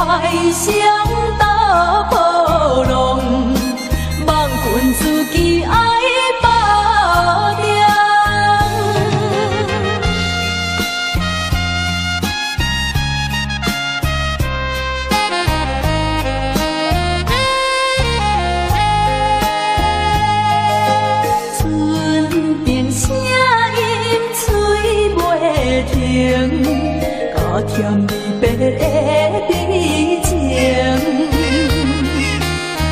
海上打波浪，望君自己爱保重。春边声音吹袂停，加添离别的悲情。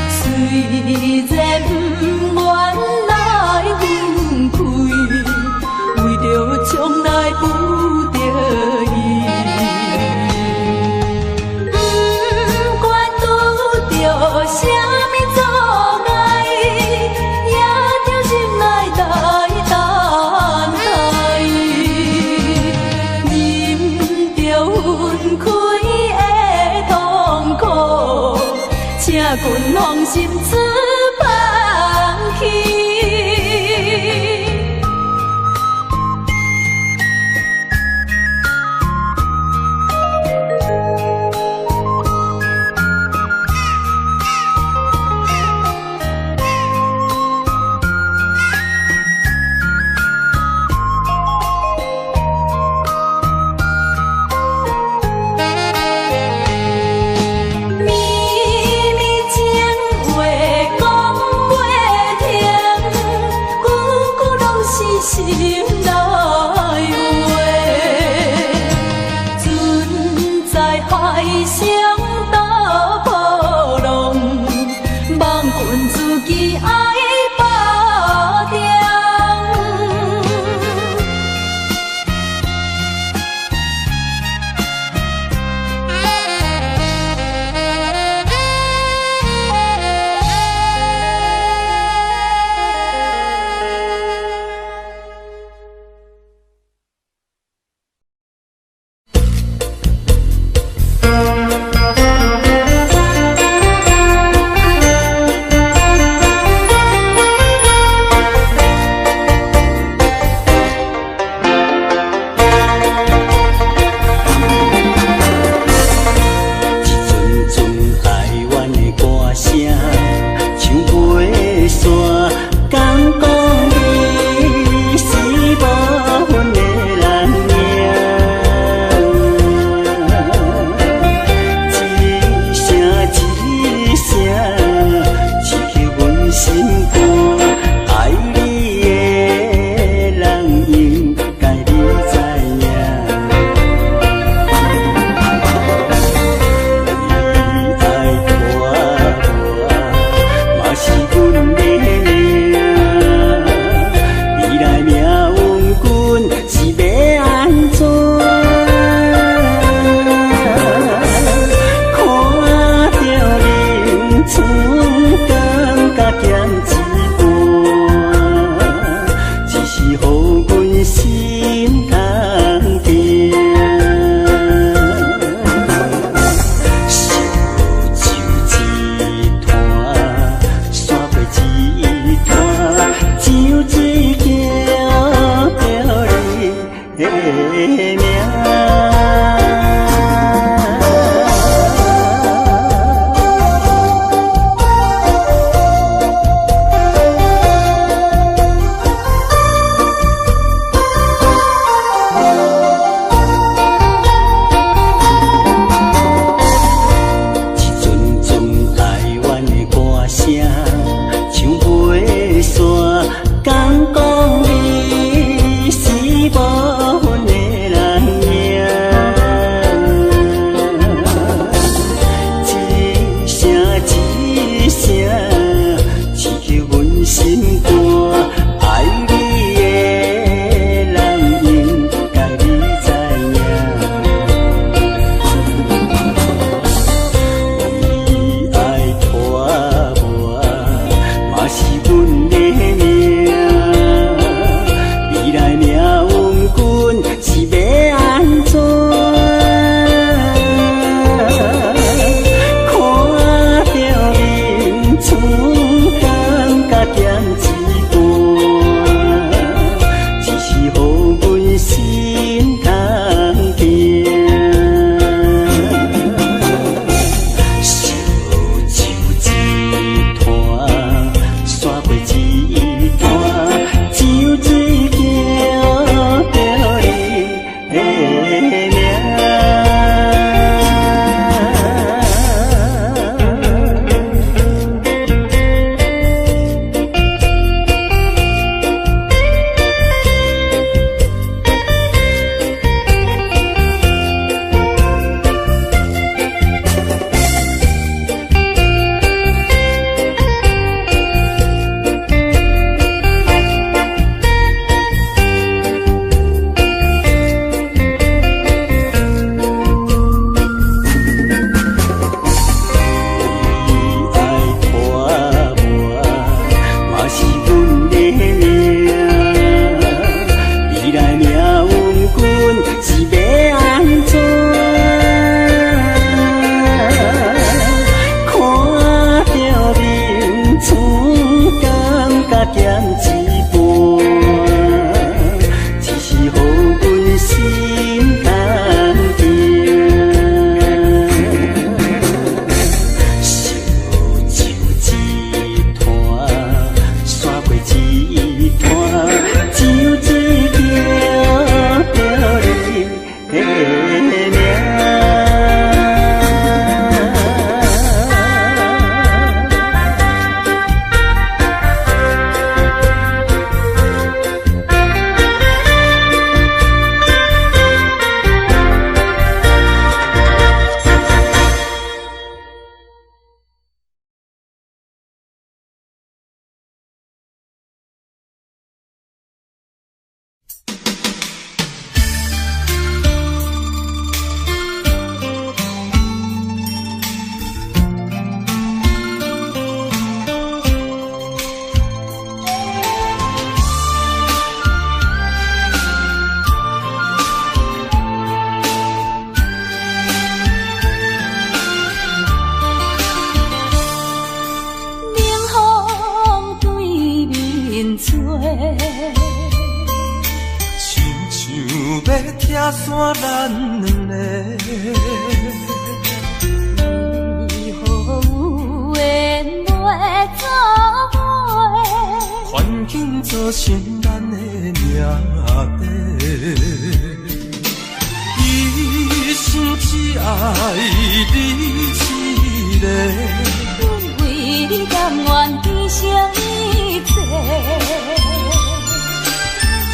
虽然不愿来分开，为着将来有着伊。不管拄着啥物阻碍，也着心内代等待，忍着分开的痛苦，请君放心出放弃。心内话，船在海上打波浪，望君自己爱保重。咱两个。为何有缘袂做伙？环境造成咱的命底。一生只爱你一个。阮为你甘愿牺牲一切。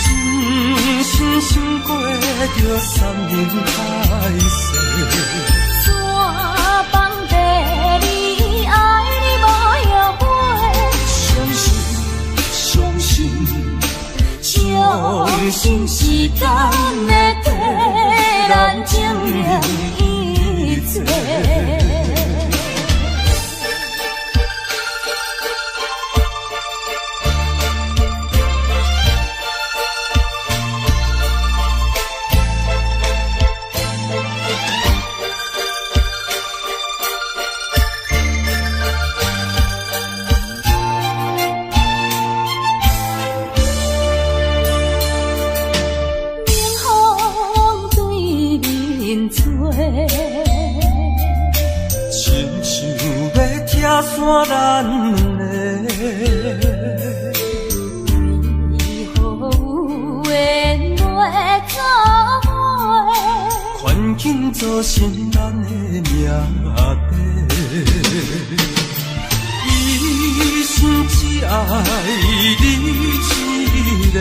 真心想过着三年海誓，山崩地离，爱你无后悔。相信时间会替咱证明一切。山咱两个，为何有缘袂做伙？环境造成咱的命底。一生只爱你一个，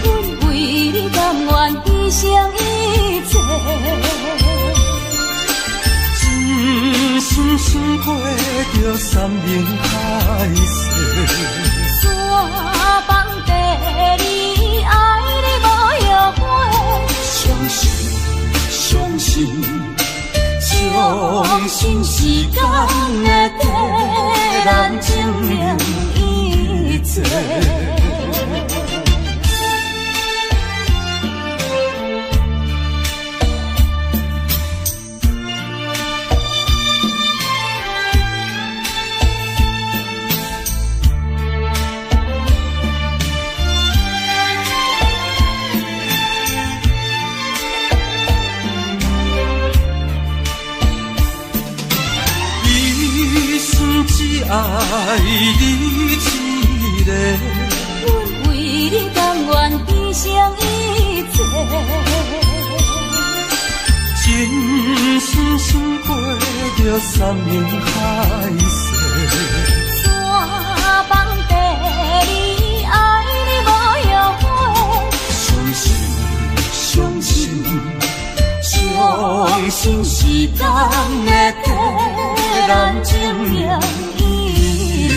阮为你甘愿牺牲一切。真心想过着三年海誓，山崩地离，爱你无后悔。相信时间会替咱证明一切。只爱你一个，阮为你甘愿牺牲一切。真心想过着三年海誓，山崩地离，爱你无后悔。相信时间会替咱证明一切。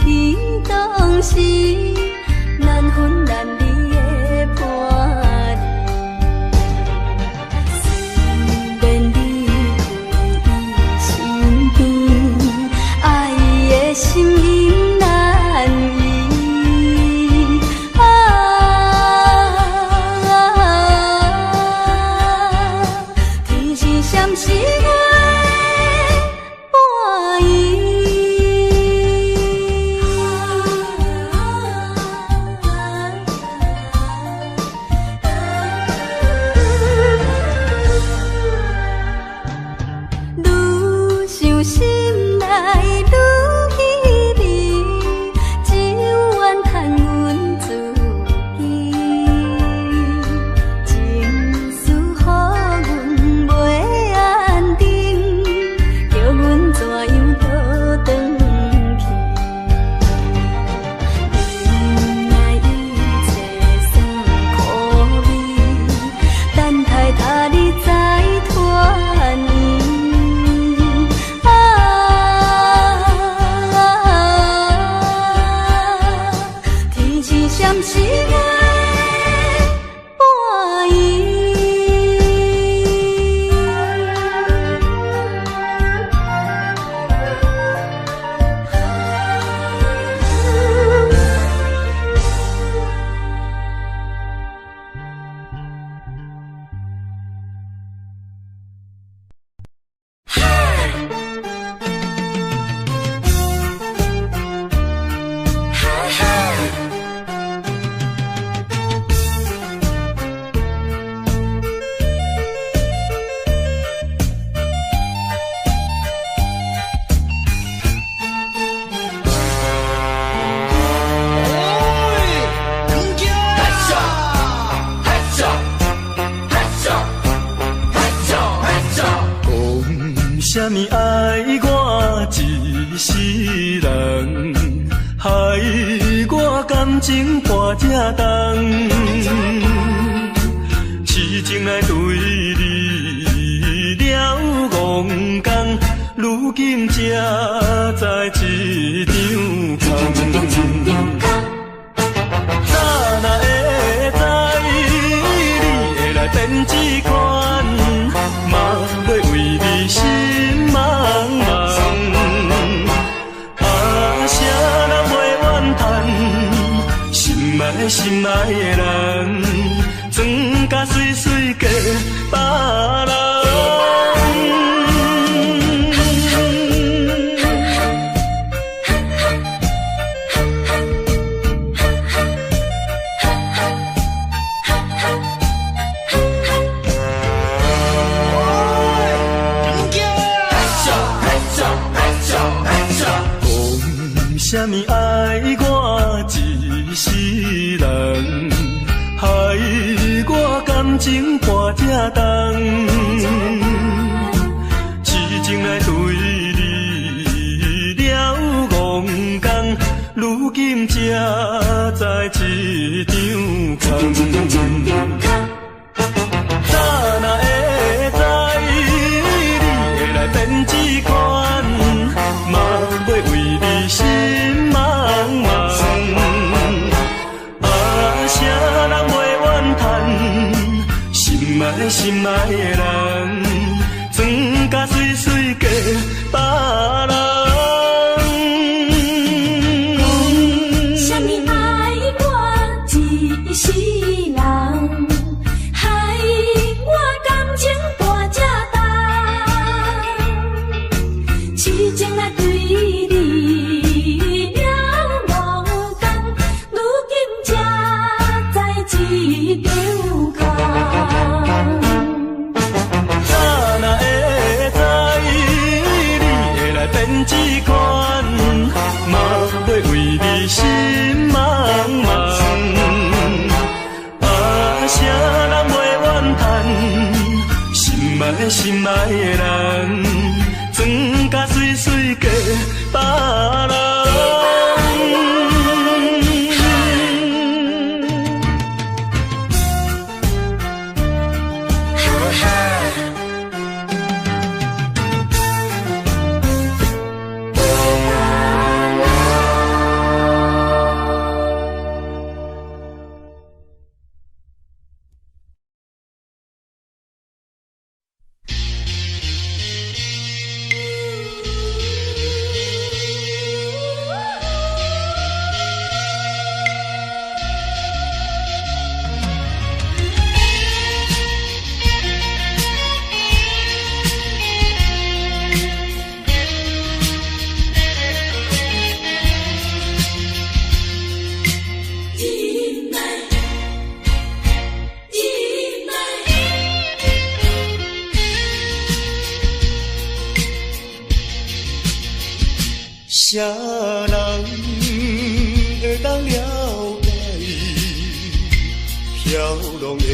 去当时，难分难离的伴侣。虽然你陪伊身边，爱伊的心因难移。天是闪时月伴伊。愈想心内愈稀微，只愿叹阮自己，情绪予阮袂安定，叫阮怎样倒转去？原来一切算苦味，等待他日再团圆。天是闪时月伴伊。啥物爱我一世人，害我感情破这重，痴情来对你了戆讲，如今才知一场空。早若会知你会来变这款，嘛袂为你心茫茫。啥人袂怨叹，心爱的人，装甲水水嫁别人。啥物爱我一世人，害我感情破这重，痴情来对你了戆讲，如今才知一场空。早若会知你会来变这款，嘛袂为你心茫茫。啥人袂怨叹，心爱的人，装甲水水嫁别人。啥物爱我一世人，害我感情大这重，痴情来对你了戆讲，如今才知一场空。早若会知你会来变这款，嘛袂为你心茫茫。啥人袂怨叹，心爱的人，装甲水水嫁别人。啥人会当了解飘浪的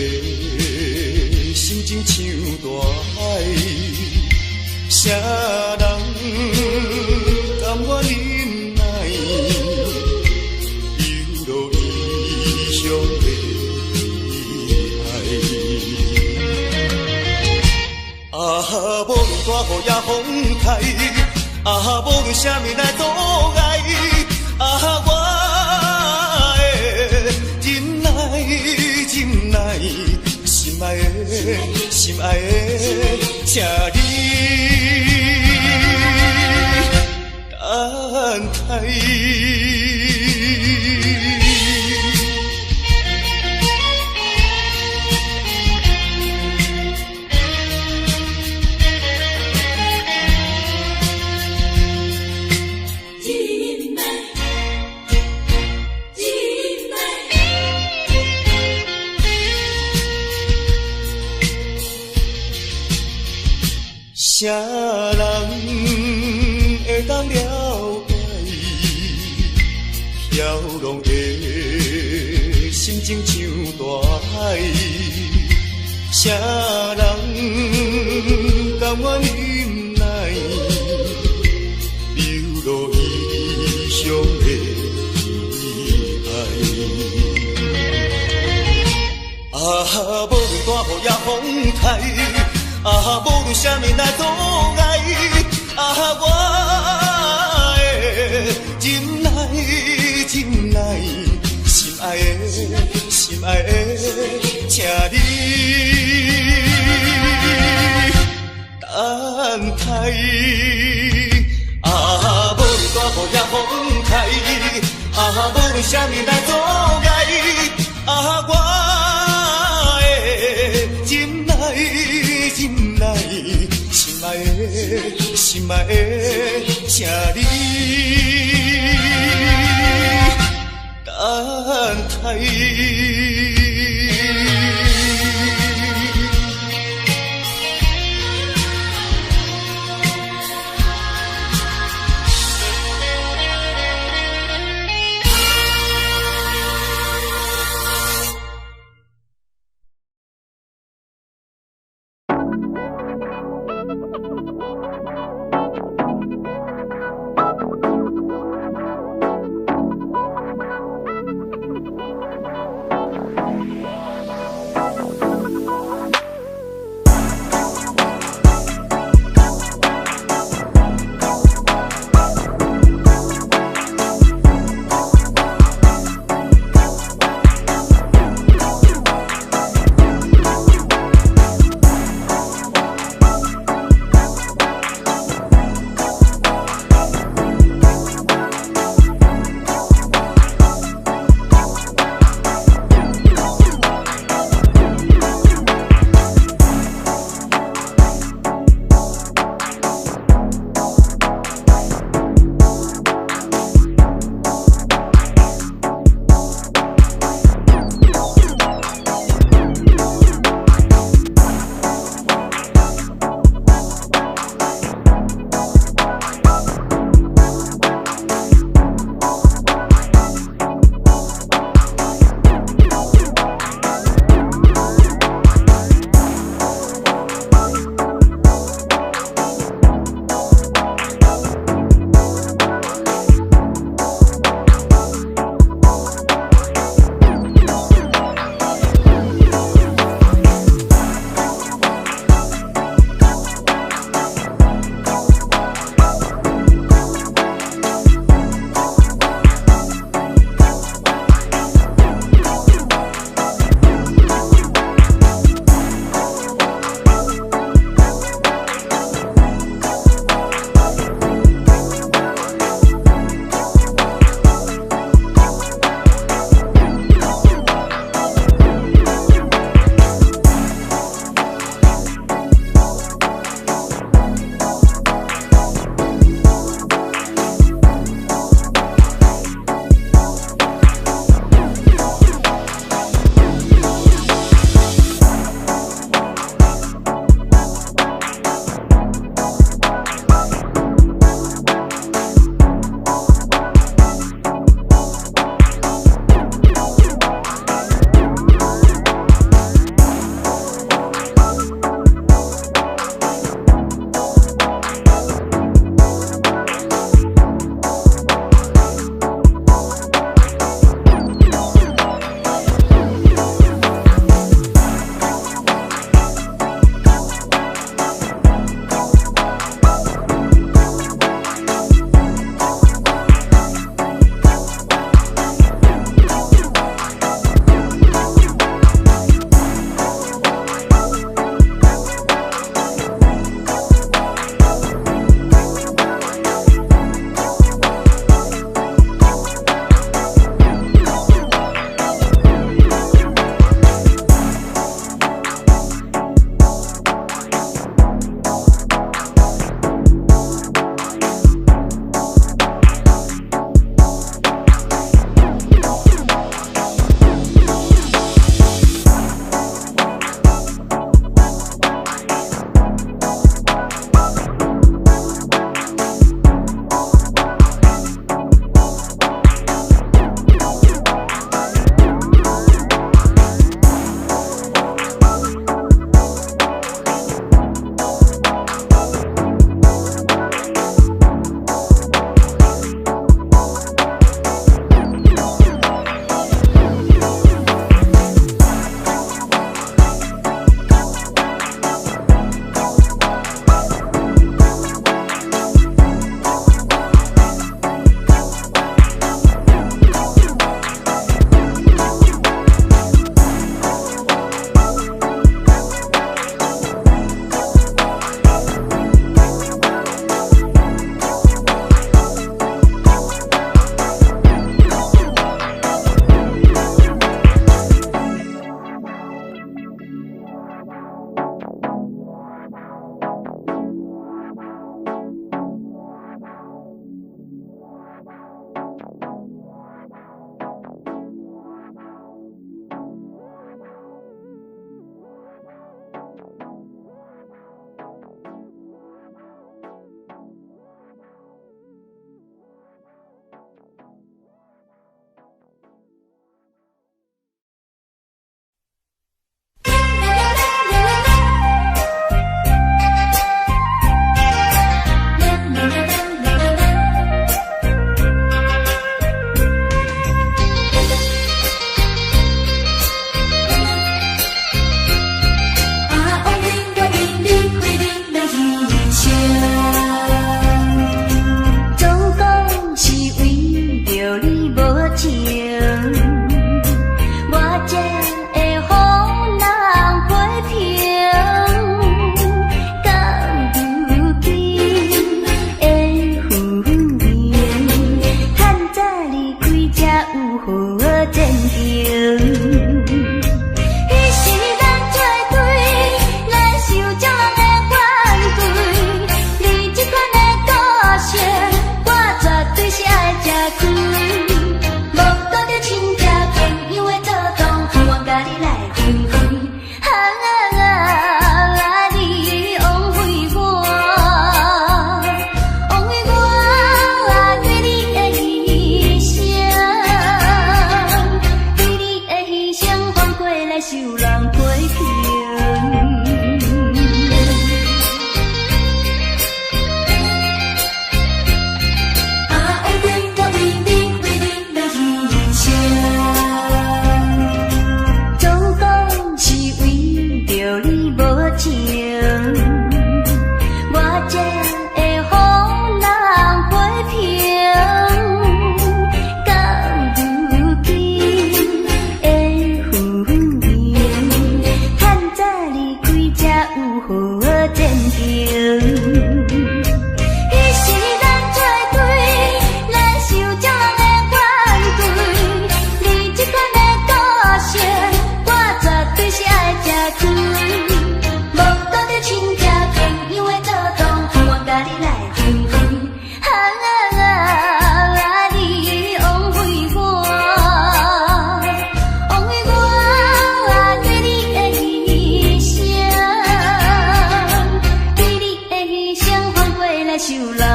心情像大海？啥人甘愿忍耐流落异乡的爱？啊，无论大雨也风台。啊，无论啥物来阻碍，啊，我会忍耐，忍耐，心爱的，心爱的，请你等待。啥人会当了解飘浪的心情像大海？啥人甘愿忍耐流落异乡的爱？啊，无论大雨也风台。啊，无论啥物来阻碍，啊，我会忍耐，忍耐，心爱的，心爱的，请你等待。啊，无论大雨也风台，啊，无论啥物来阻碍，啊，我会忍耐。忍耐，心爱的，心爱的，请你等待。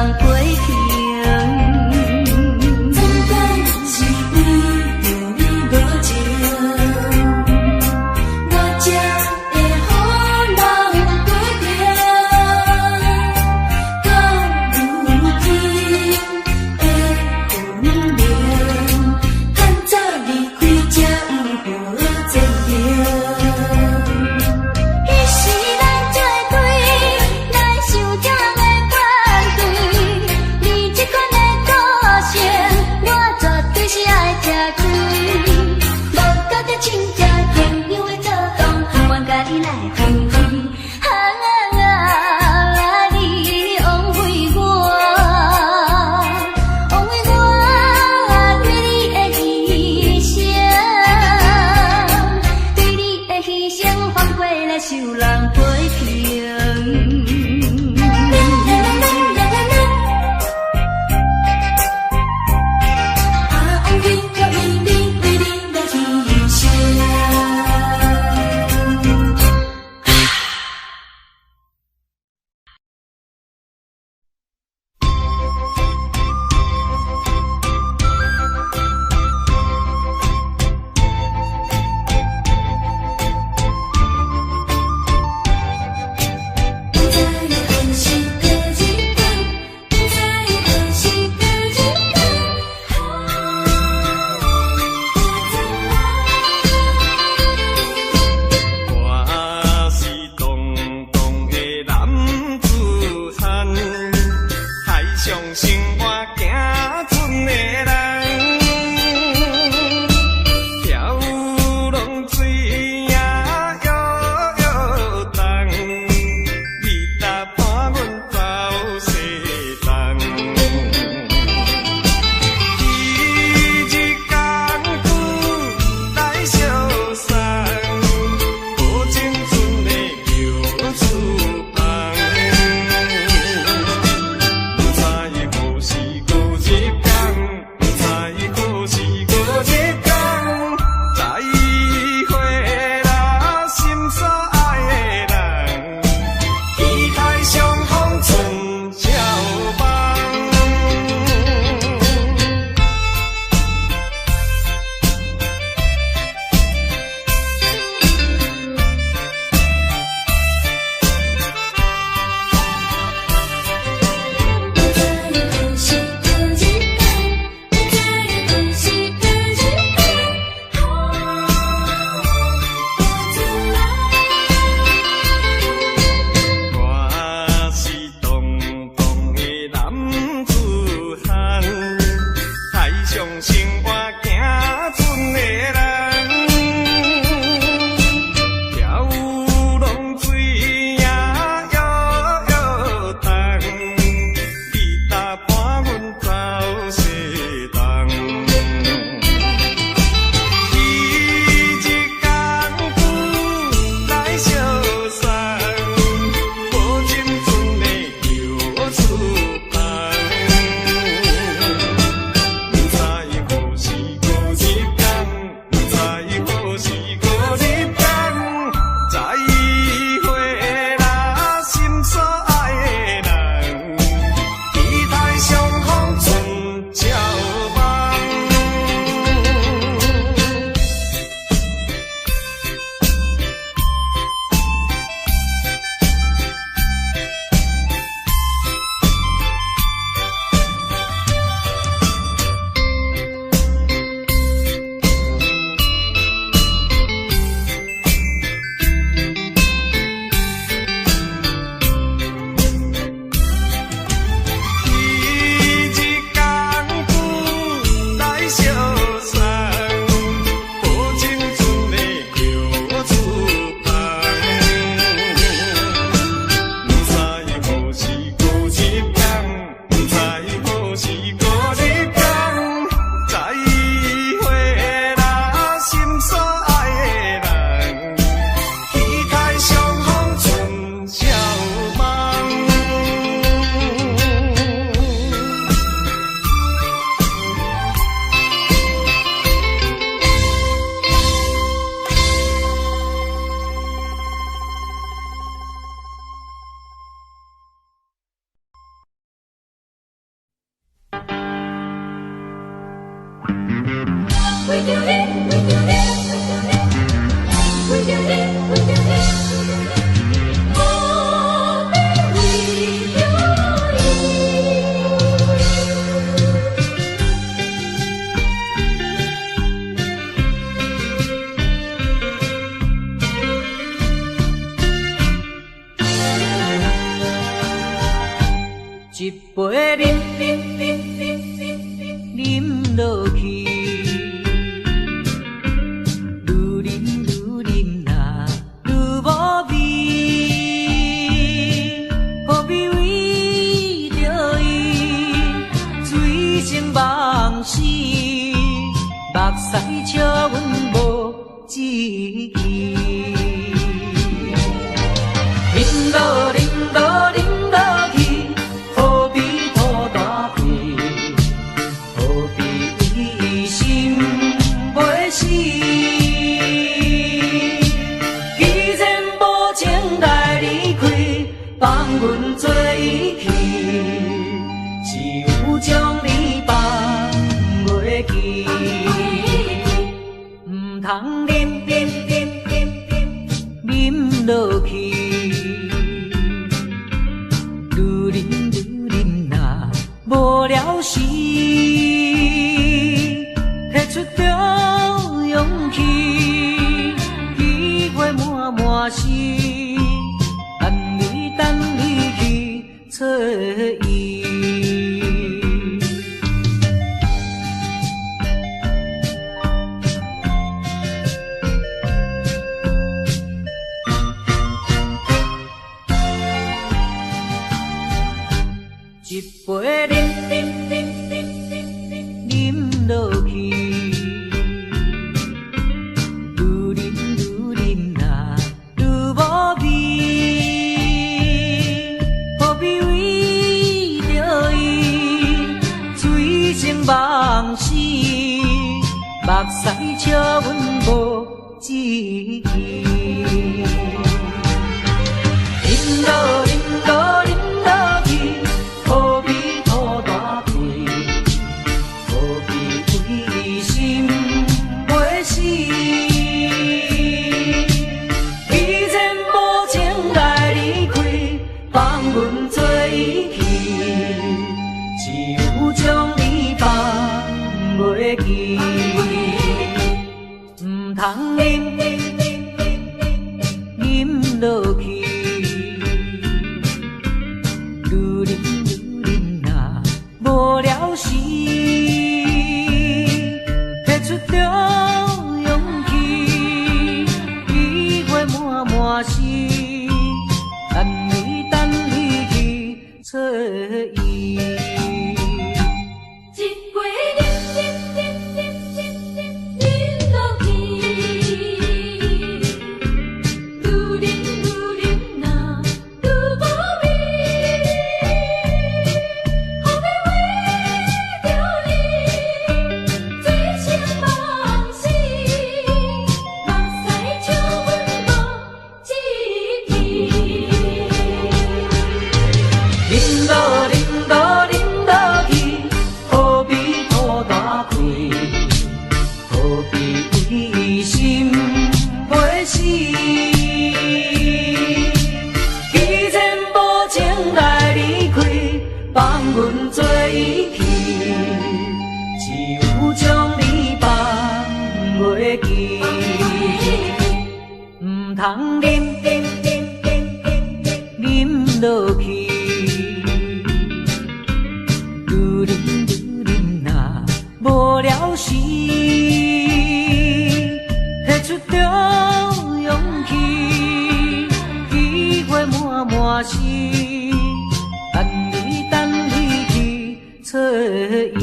人陪平。总讲是为着你无情，我才会予人陪平。到如今的分明，较早离开才毋着前程。受人陪平。往日我为你为你来牺牲。为着你，为着你，为着你，为着你，何必为着伊？一杯饮落去，愈饮呐愈无味，何必为着伊醉生梦死？目屎笑阮无志气，饮落饮落饮落去。何必拖大皮？何必为心袂死？既然无情来离开，放阮做伊去，只有将你放袂记。唔通饮落去。无聊时，摕出着勇气，机会满是，等你去找伊。一杯饮落去，愈饮呐愈无味，何必为着伊醉生梦死？目屎笑阮无志气，饮落饮落饮落去。何必拖大皮？何必为心袂死？既然无情来离开，放阮做伊去，只有将你放袂记。唔通饮落去。无聊时，摕出着勇气，机会满是，等你去找伊。一杯饮落去，愈饮呐愈无味。饮落饮落饮落去，何必拖大皮？何必为心袂死？既然无情来离开，放阮做伊去，只有将你放袂记。唔通饮落去。无聊时，摕出着勇气，机会满是，等你去找伊。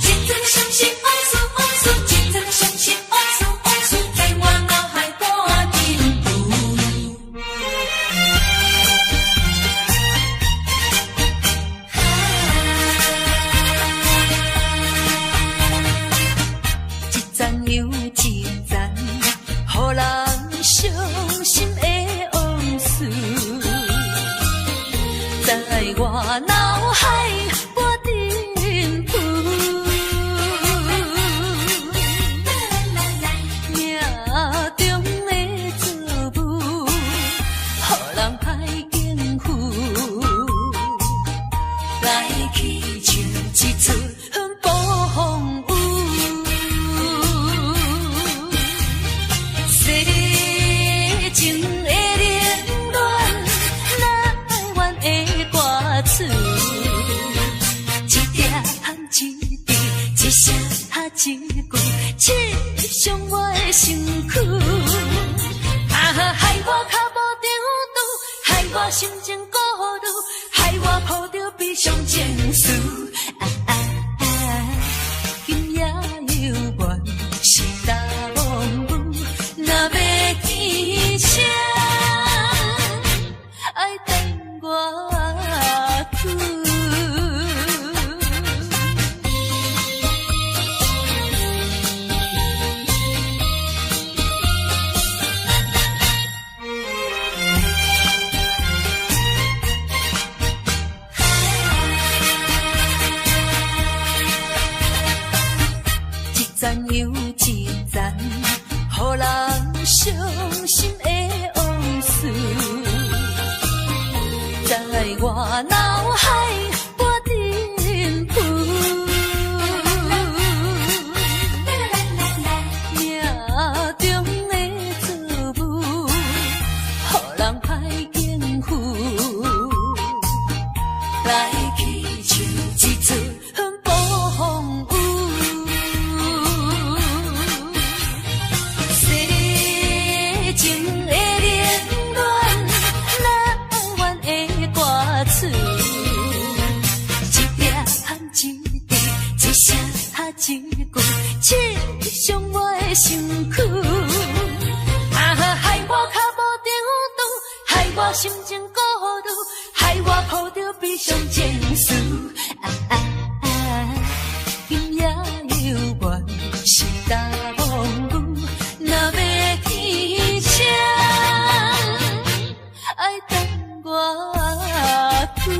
现在相信，哦苏，现在相信，哦苏，在我。情孤独，害我抱着悲伤情绪。今夜犹原是大梦雾，若要见谁，爱等我久。赞又一赞，予人伤心的往事，在我脑海不停浮。命中的错误，予人歹应付，来去像一阵风雨。一句刺伤我的身躯，害我脚无定度，害我心情孤独，害我抱着悲伤情绪。今夜犹原是大梦雾，若要见谁，爱等我久。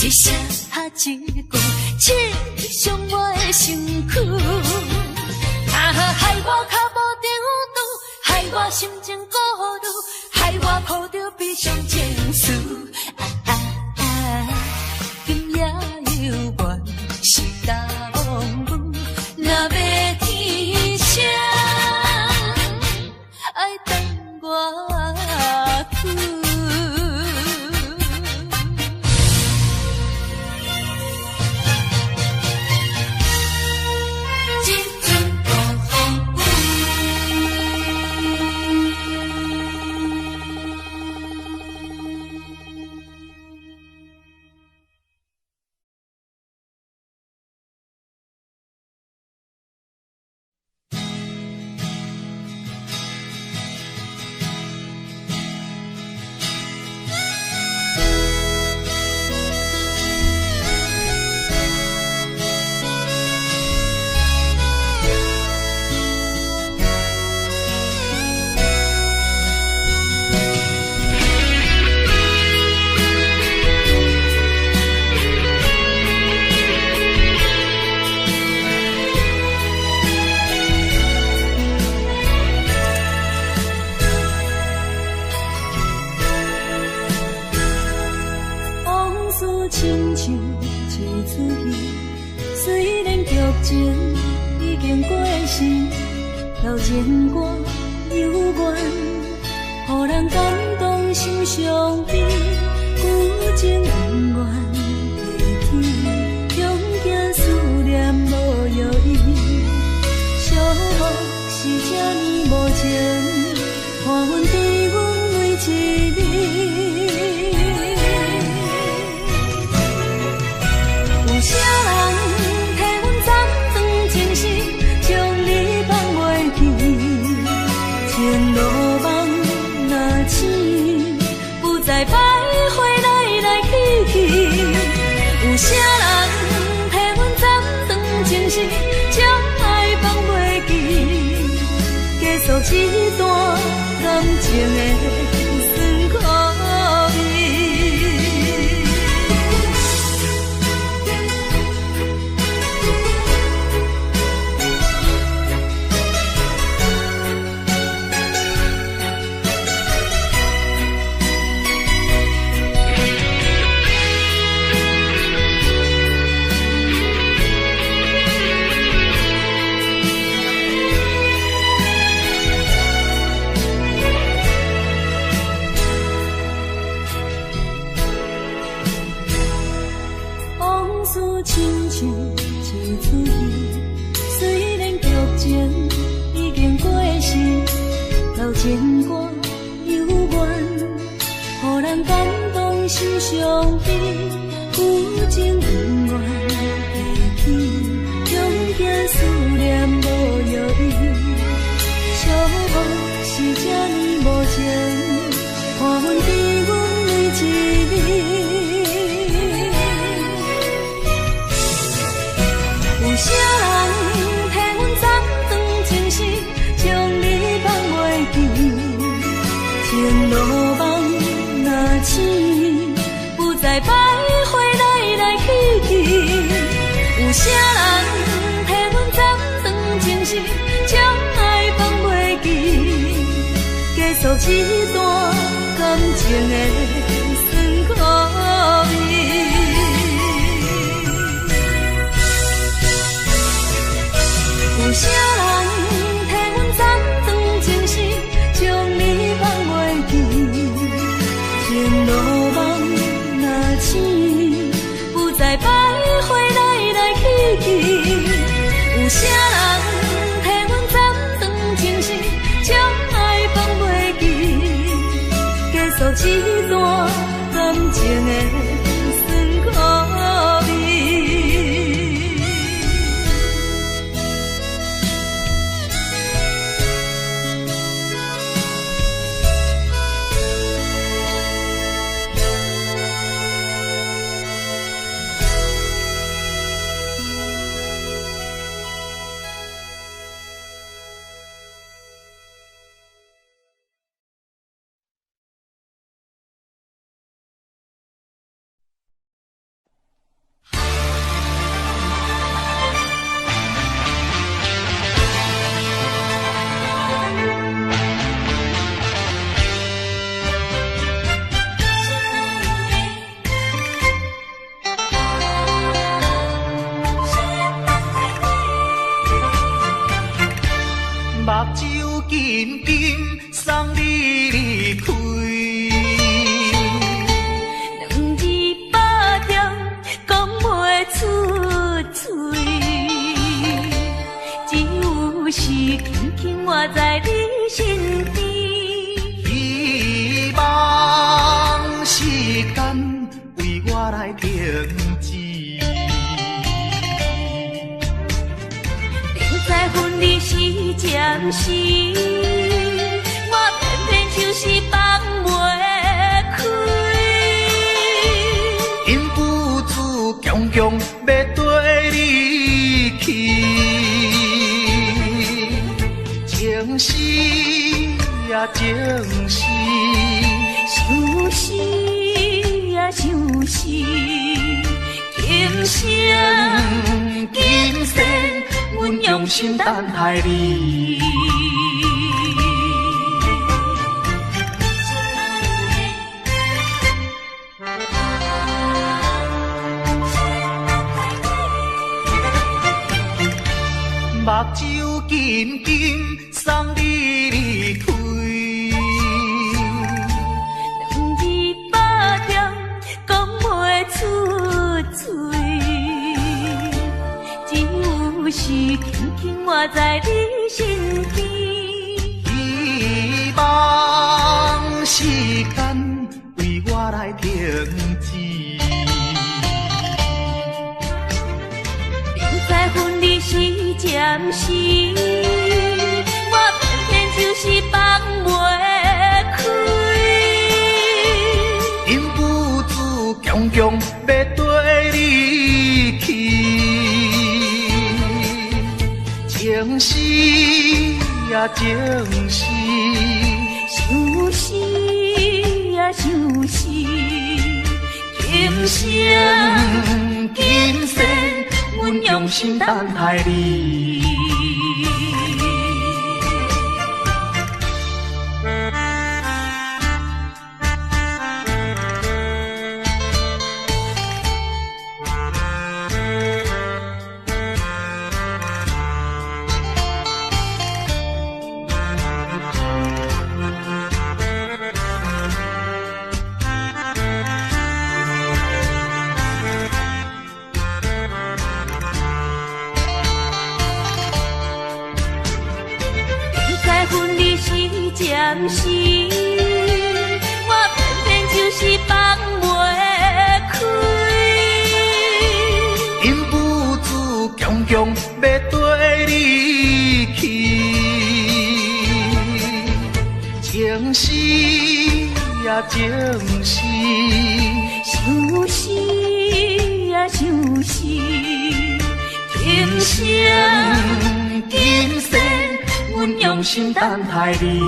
一声一句，刺伤我的身躯，害我脚无定度，害我心情孤独，害我抱着悲伤情绪。今夜犹原是大梦雾，若要见谁，爱等我久。亲像一出戏，虽然剧情已经过时，调整歌犹原，予人感动心伤悲，旧情恩怨提起，恐惊思念无药医，寂寞是这呢无情，看阮伫阮每一日。有啥人替阮暂断情丝，将你放袂记？前路梦若醒，不再徘徊来来去去。有啥人替阮暂断情丝，将爱放袂记？结束这段感情的酸苦味。情歌悠远，予人感动心伤悲，有情温暖地起，用行思念无药医，寂寞是这呢无情，看阮伫阮每一日。有啥人替阮斩断情丝，将你放袂记？情路梦若醒，不再徘徊来来去去。有啥人替阮斩断情丝，将爱放袂记？结束这段感情的酸苦味。有啥人替阮斩断情丝，将你放袂记？情路梦若醒，不再徘徊来来去去。有啥人替阮斩断情丝，将爱放袂记？结束这段感情的酸苦味。目睭紧紧送你离开，两字百点讲袂出嘴，只有是轻轻活在你身边。希望时间为我来停止。在分离时暂时，我偏偏就是放袂开。因父子强强要跟你去，情丝呀情丝，相思呀相思，今生今世。阮用心等待你，目睭紧紧送你离开，两字百点讲袂出嘴。是轻轻活在你身边，希望时间为我来停止。明知分离是暂时，我偏偏就是放袂开。因父子强强要跟你去。情丝呀情丝，相思呀相思，今生今世，阮用心等待你。暂时，我偏偏就是放袂开。因父子强强要跟你去，情是呀情是，就是啊就是今生今世，阮用心等待你。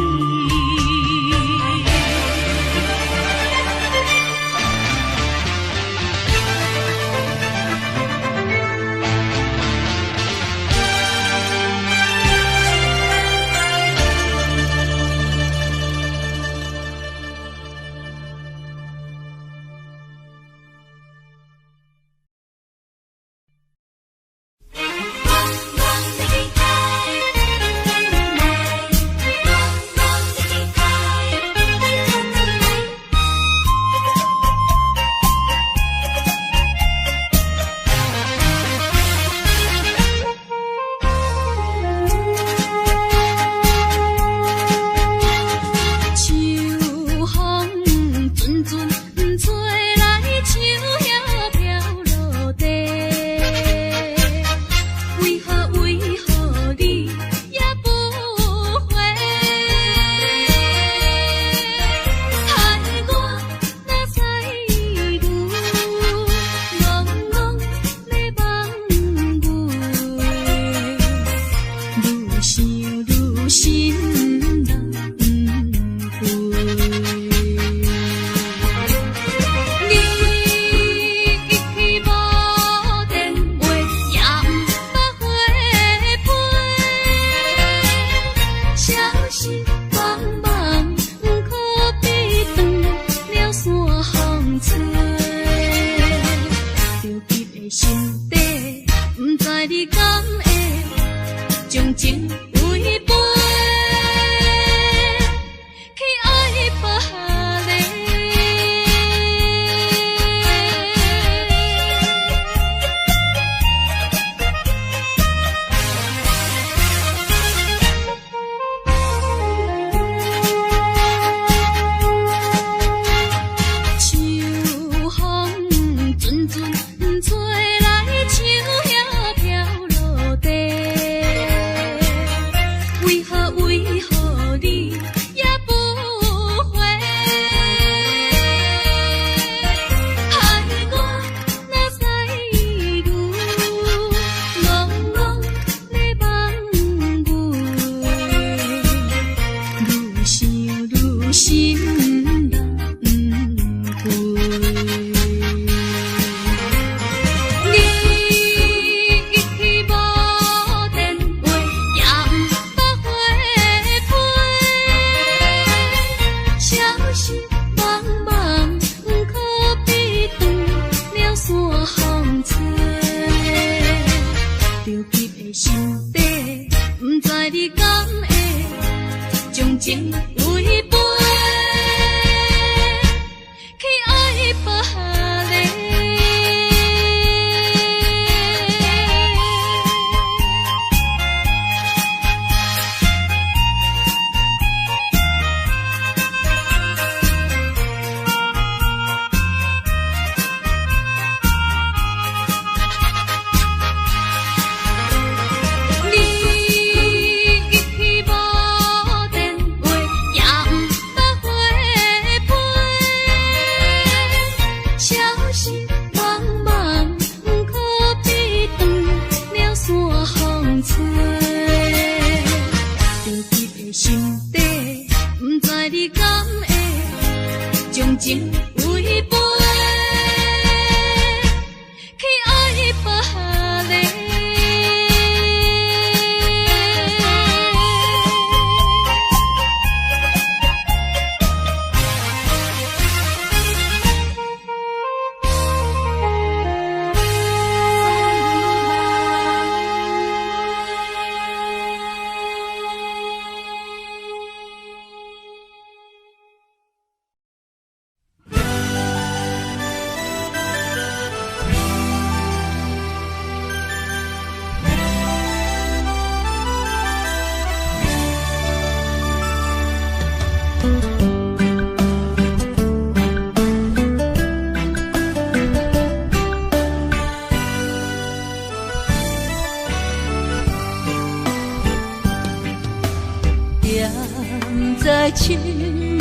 在深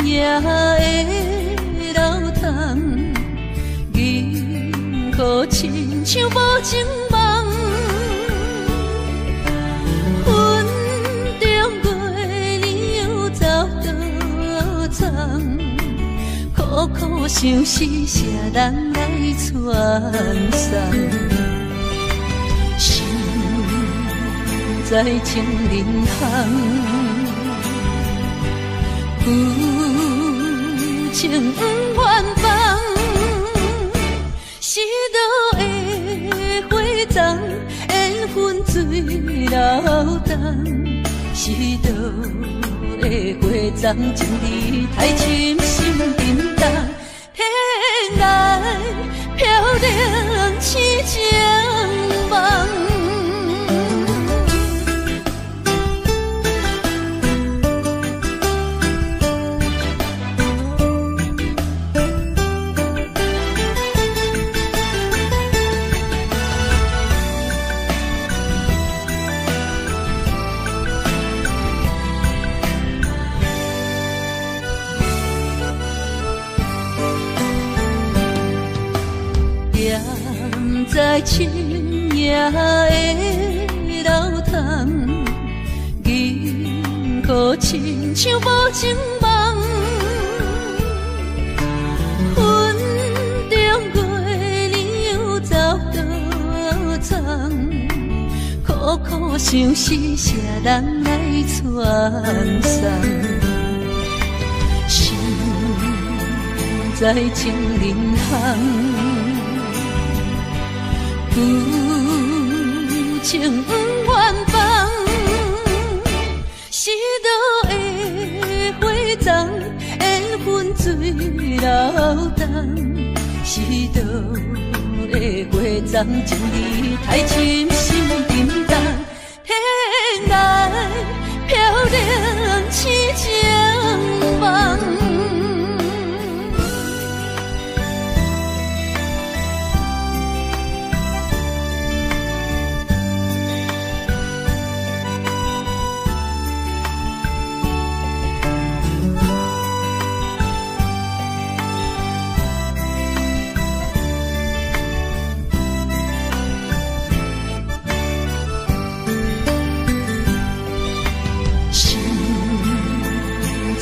夜的楼堂，银河亲像无情梦，云中月亮走倒藏，苦苦相思谁人来传送？心在情人行。旧情不愿放，是倒的花丛，缘分水流动。是倒的花丛，情义太深，心沉重。天来飘零痴情梦。在深夜的楼堂，银河亲像无情梦，云中月亮走倒藏，苦苦相思谁人来传送？心在情人行。旧情不愿放，是倒的花丛，缘分水流动。是倒的花丛，情义太深，心沉重。天来飘零痴情梦。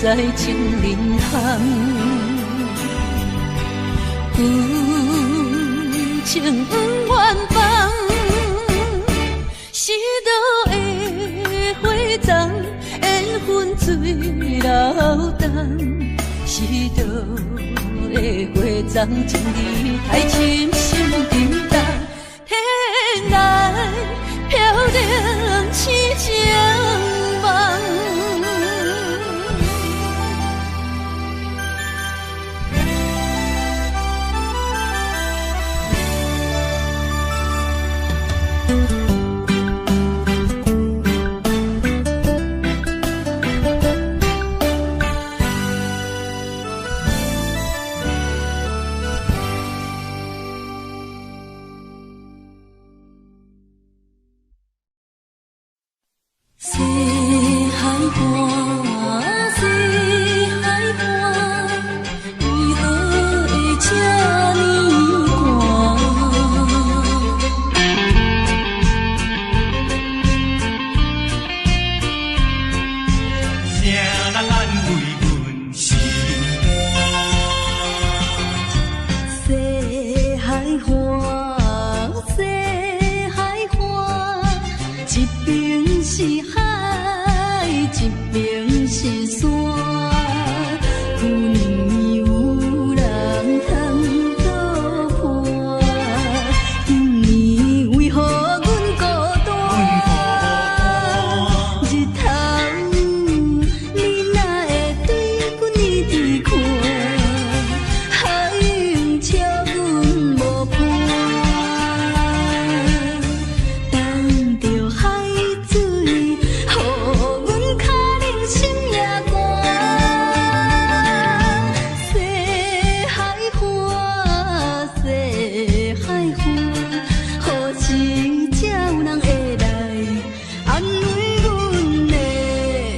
在情人行，旧情不愿放，是倒的花丛，缘分水流动。是倒的花丛，情义太深，心沉重。天来飘零痴情梦。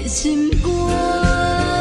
心肝。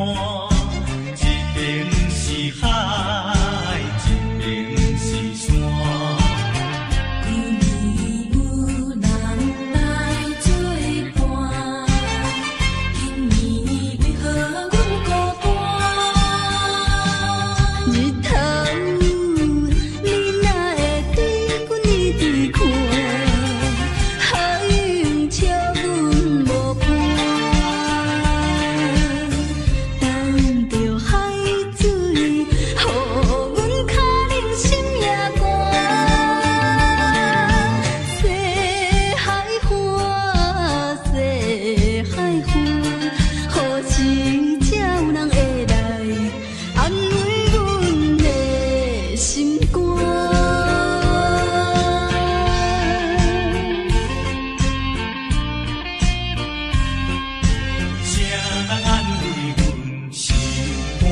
一边是海，一边是山。有年有人来作伴，今年为何阮孤单？日头，你哪会对阮一直看？海涌笑阮无伴，等着海水，予阮脚冷心也寒。西海岸，西海岸，何时才有人会来安慰阮的心肝？谁人安慰阮心肝？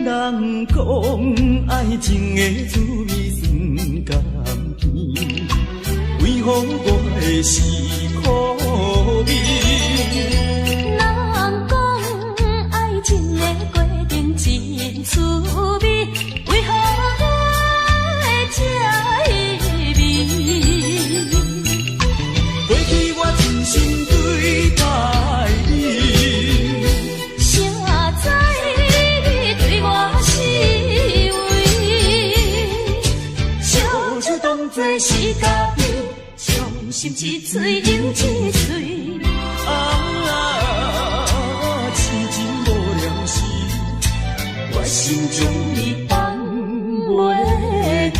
人讲爱情的滋味酸甘甜，为何我的是苦味？人讲爱情的过程真滋味，为何我会这意味？过去我真心对待你，谁知你对我是为？笑就当作是家己，伤心一嘴饮一嘴。痴情无聊时，我心中你放袂记。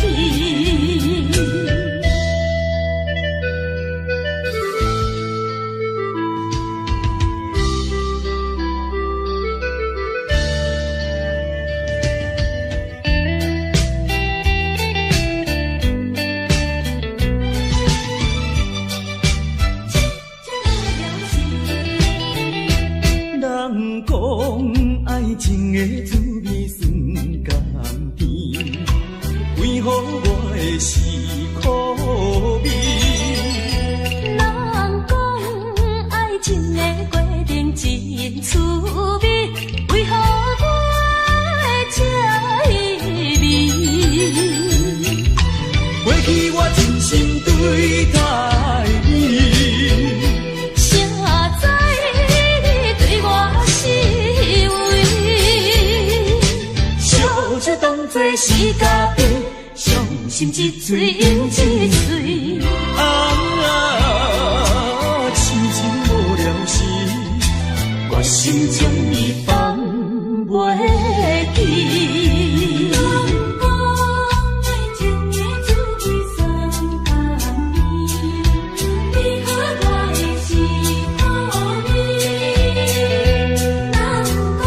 人讲爱情的滋味酸甘甜，为何我的是苦味？人讲爱情的过程真滋味，为何我会这意味？过去我真心对待你，谁知你对我是为？笑就当作是家己，伤心一嘴饮一嘴。痴情无聊时，我心中你放袂记。人讲爱情的滋味酸甘甜，为何我会是苦味？人讲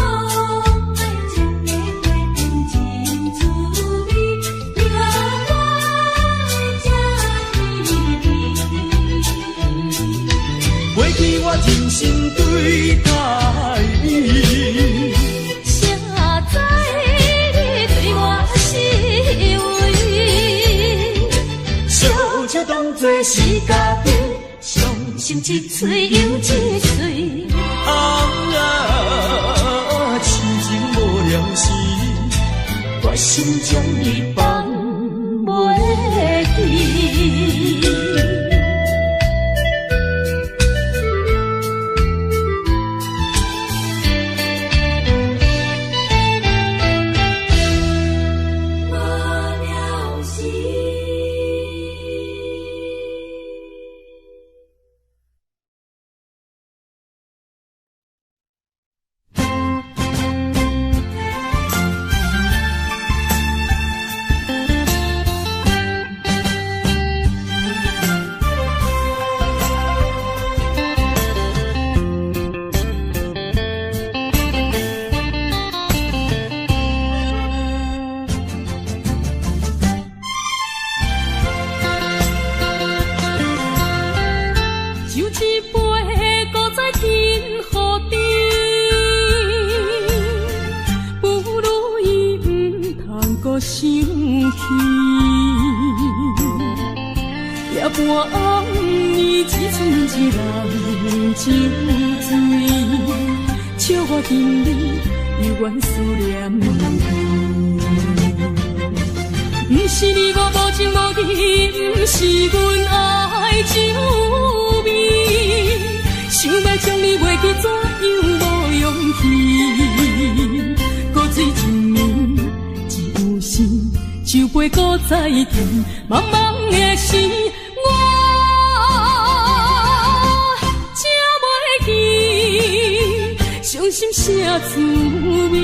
爱情的过程真滋味，为何我会这意味？过去我真心对待你，谁知你对我是为？笑就当作是家己，伤心一嘴饮一嘴。痴情无聊时，我心中你放袂记。无聊时。只剩一人酒醉，笑我今日犹原思念你。不是你我无情无义，不是阮爱酒味，想要将你袂记，怎样无勇气？古水一暝，一有时，酒杯搁再甜，茫茫的时，我才袂记，伤心啥滋味？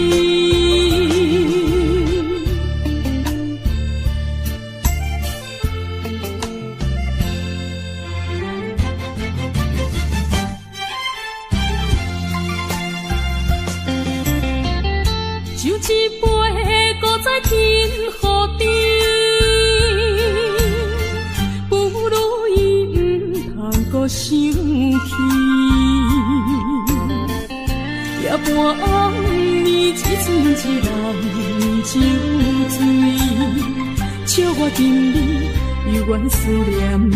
想起，夜半暗暝，只剩一人酒醉，笑我今日犹原思念你。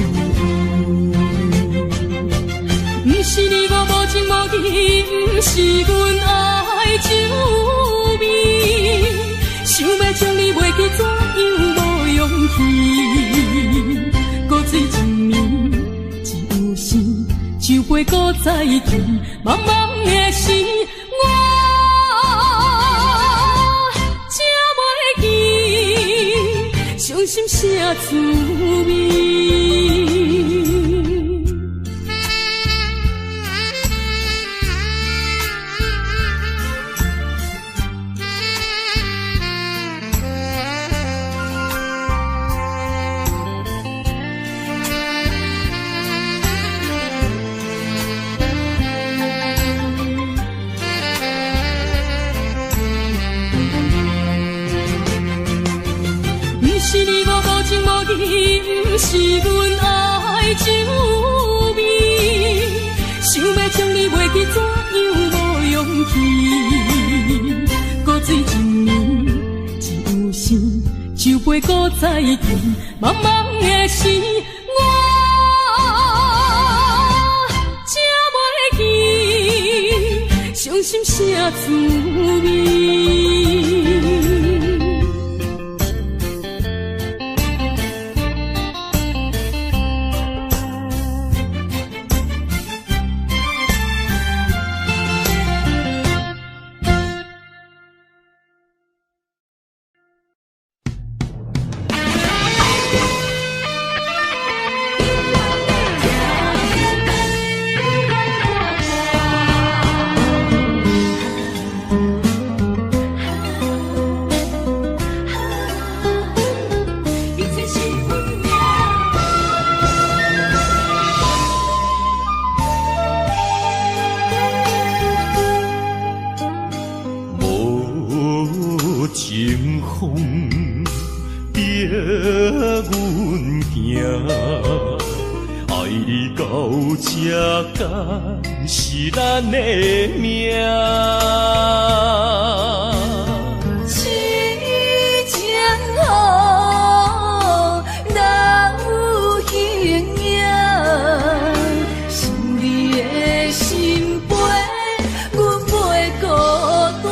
不是你我无情无义，不是阮爱酒味，想要将你袂记，怎样无勇气？古水一暝。酒杯搁再甜，茫茫的时，我才袂记，伤心啥滋味？不是阮爱酒味，想要将你袂记，怎样无勇气？古水一暝，一有时，酒杯搁再甜，茫茫的时，我才袂记，伤心啥滋味？是咱的命。凄情好，哪有形影？想你的心陪，阮袂孤单。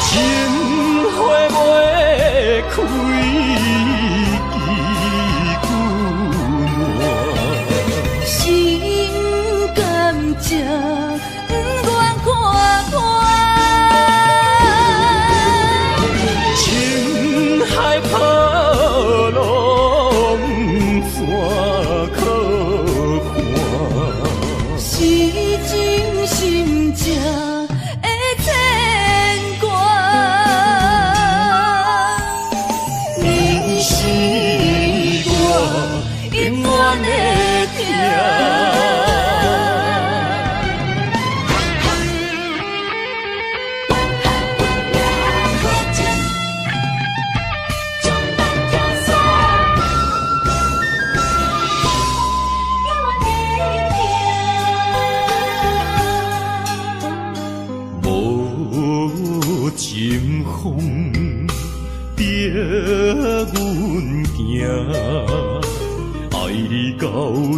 情花袂开。这不愿看看，情海抛浪，不怎可看。是真心正的牵挂，你是我永远的疼。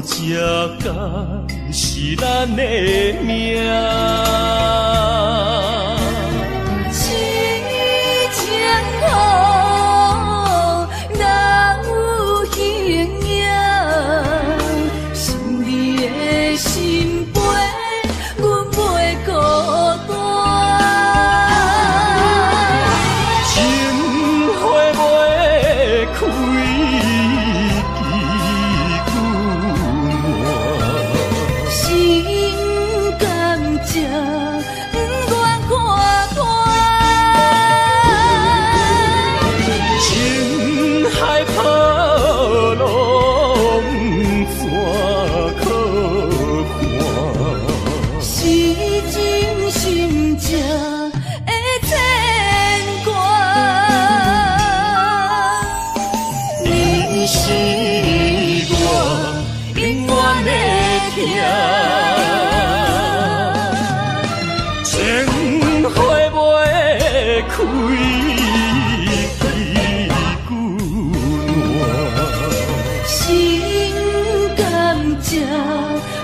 这才是咱的命。是情好，人有形影，想你的心陪，阮袂孤单。情花袂开，心甘情不愿看破，情海波浪怎可看？是真心正的牵挂。你是我永远的疼。情花袂开，心甘情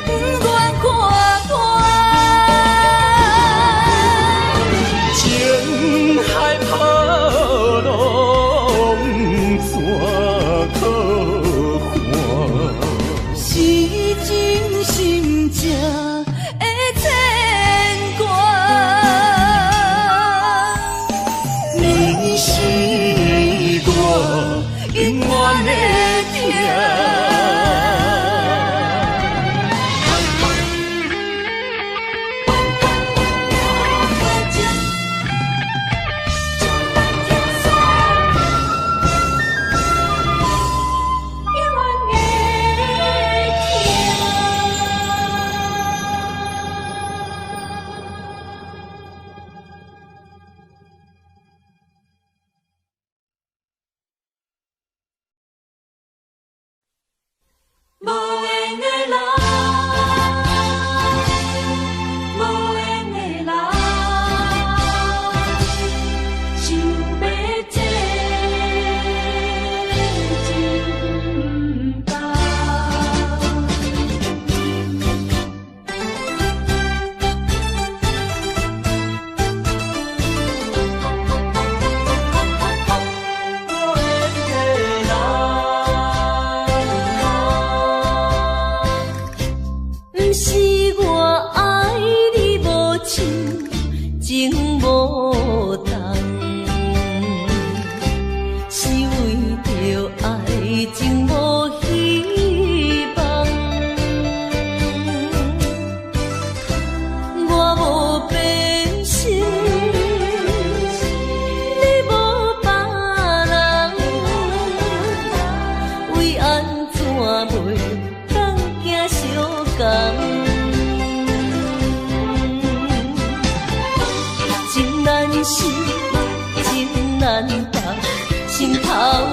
不愿看破，情海波浪怎可看？是真心正的牵挂。你是我永远的疼。无缘的人，无缘的人，想要这真不是我爱你无像情无重，是为着爱情无希望。我无变心，你无别人，为安怎袂当行相共？情难舍，情难放，心头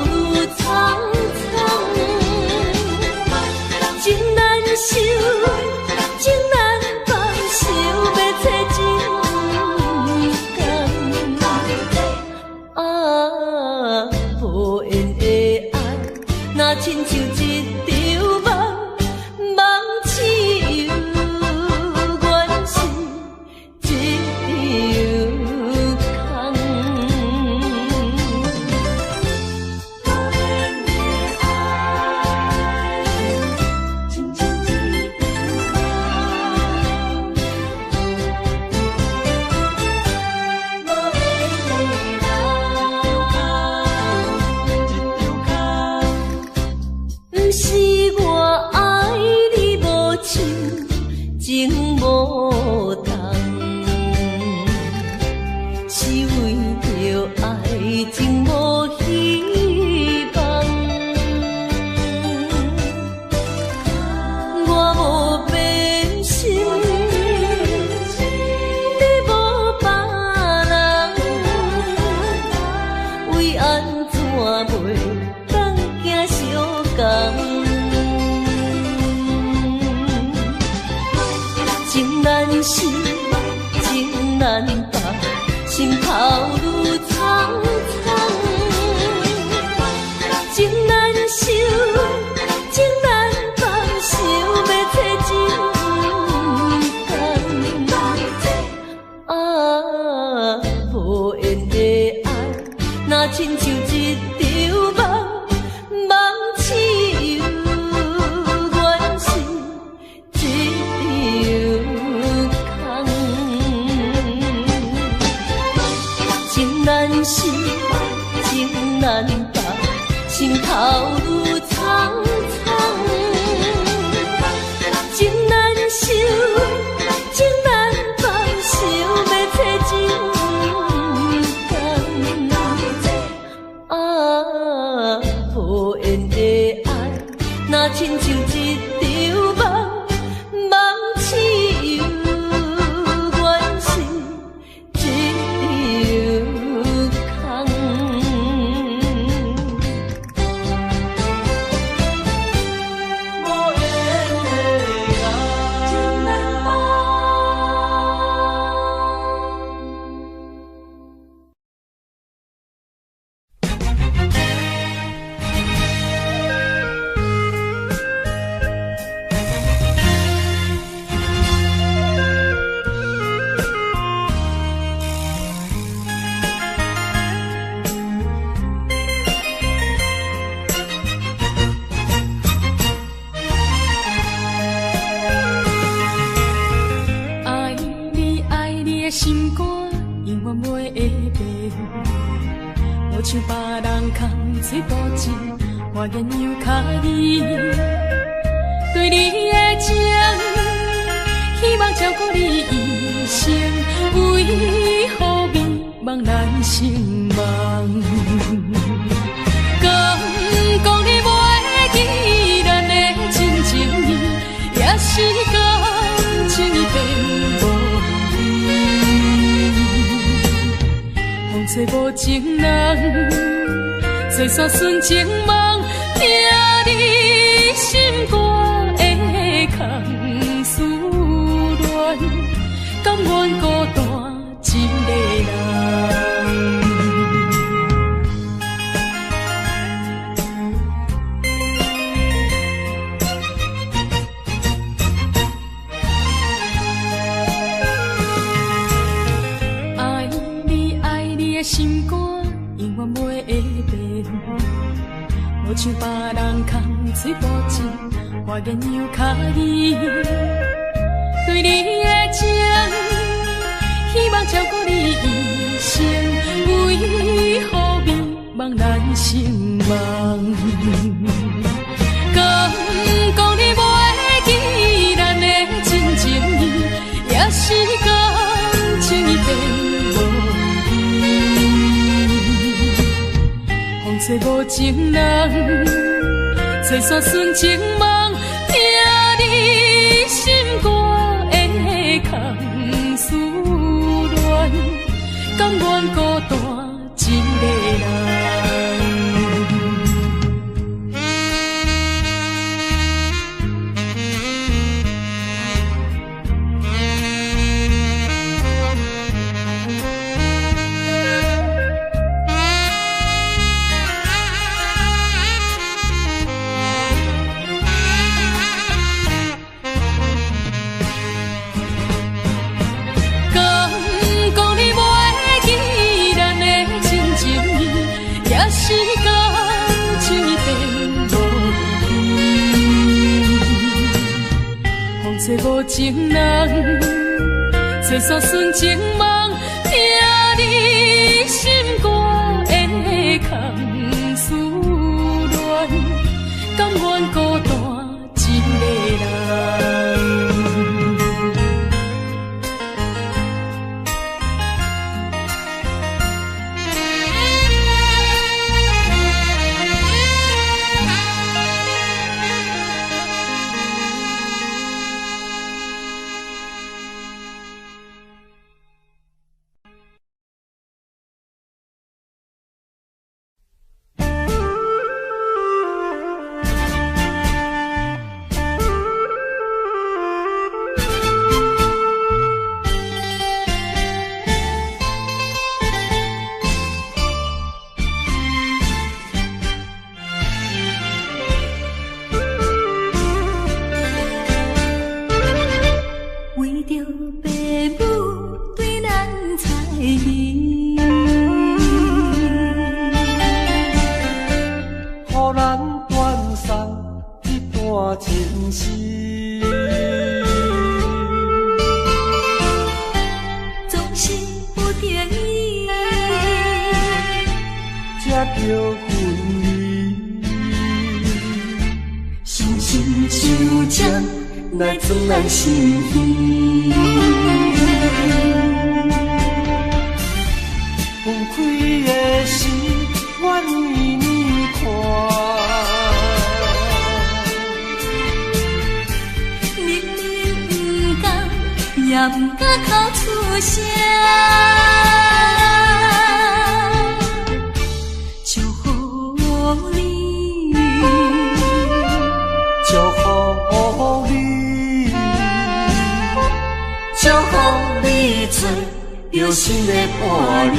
愈苍苍。情难收，情难放，想要找真甘。啊，无缘的爱，若亲像一场梦，梦似有原是一场空。亲像一场梦，无缘的人，不是我爱你无像情无重，是为着爱情无希望。我无变心，你无别人，为安怎袂当行相共？情难舍，情难放，心头愈苍苍。情难收，情难放，亲像一场梦，梦似有缘是一场空，情难舍，情难放，心头愈苍苍，情难收，情难放，想要找情感。啊，无缘的爱，若亲像一场梦，梦似有缘是一场空。无缘的爱，真难忘。爱你爱你的心肝，永远袂会变。无像别人空嘴无情，我言又卡你。对你的情，希望照顾你一生，为何迷茫难成梦？敢讲你袂记咱的真情意，也是感情已变无味。风吹无情人，吹散纯情梦，听你心肝的空思恋，甘愿孤单一个人。爱你爱你的心肝，永远袂会变。无像别人空嘴无情，我言又卡你。对你的情，希望照顾你一生，为何迷茫难成梦？敢讲你袂记咱的真情意，也是感情已变无味。风吹无情人，吹散纯情梦，听你心肝的空思恋，甘愿孤单一个人。敢讲你袂记咱的真情意，也是感情已变无味。风吹无情人，吹散纯情梦，听你心肝的空思恋，甘愿孤单一个人。着分离。深深相将来装咱心耳。放开的心，愿意你看。明明不甘，也不敢口出声。祝福你，祝福你，祝福你做有心的伴侣。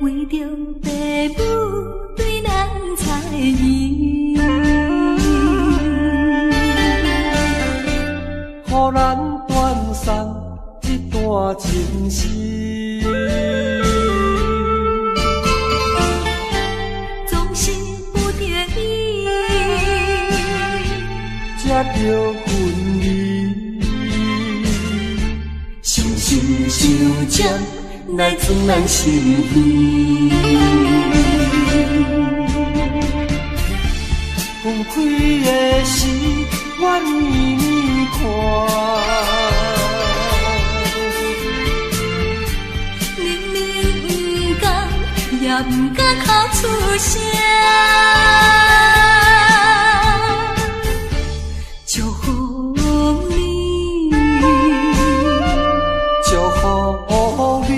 为着父母对咱猜疑，予咱断送这段情丝。总是不得已，才着分离。深深相将来装咱心耳。放开的心，愿意你看。明明不甘，也不敢口出声。祝福你，祝福你，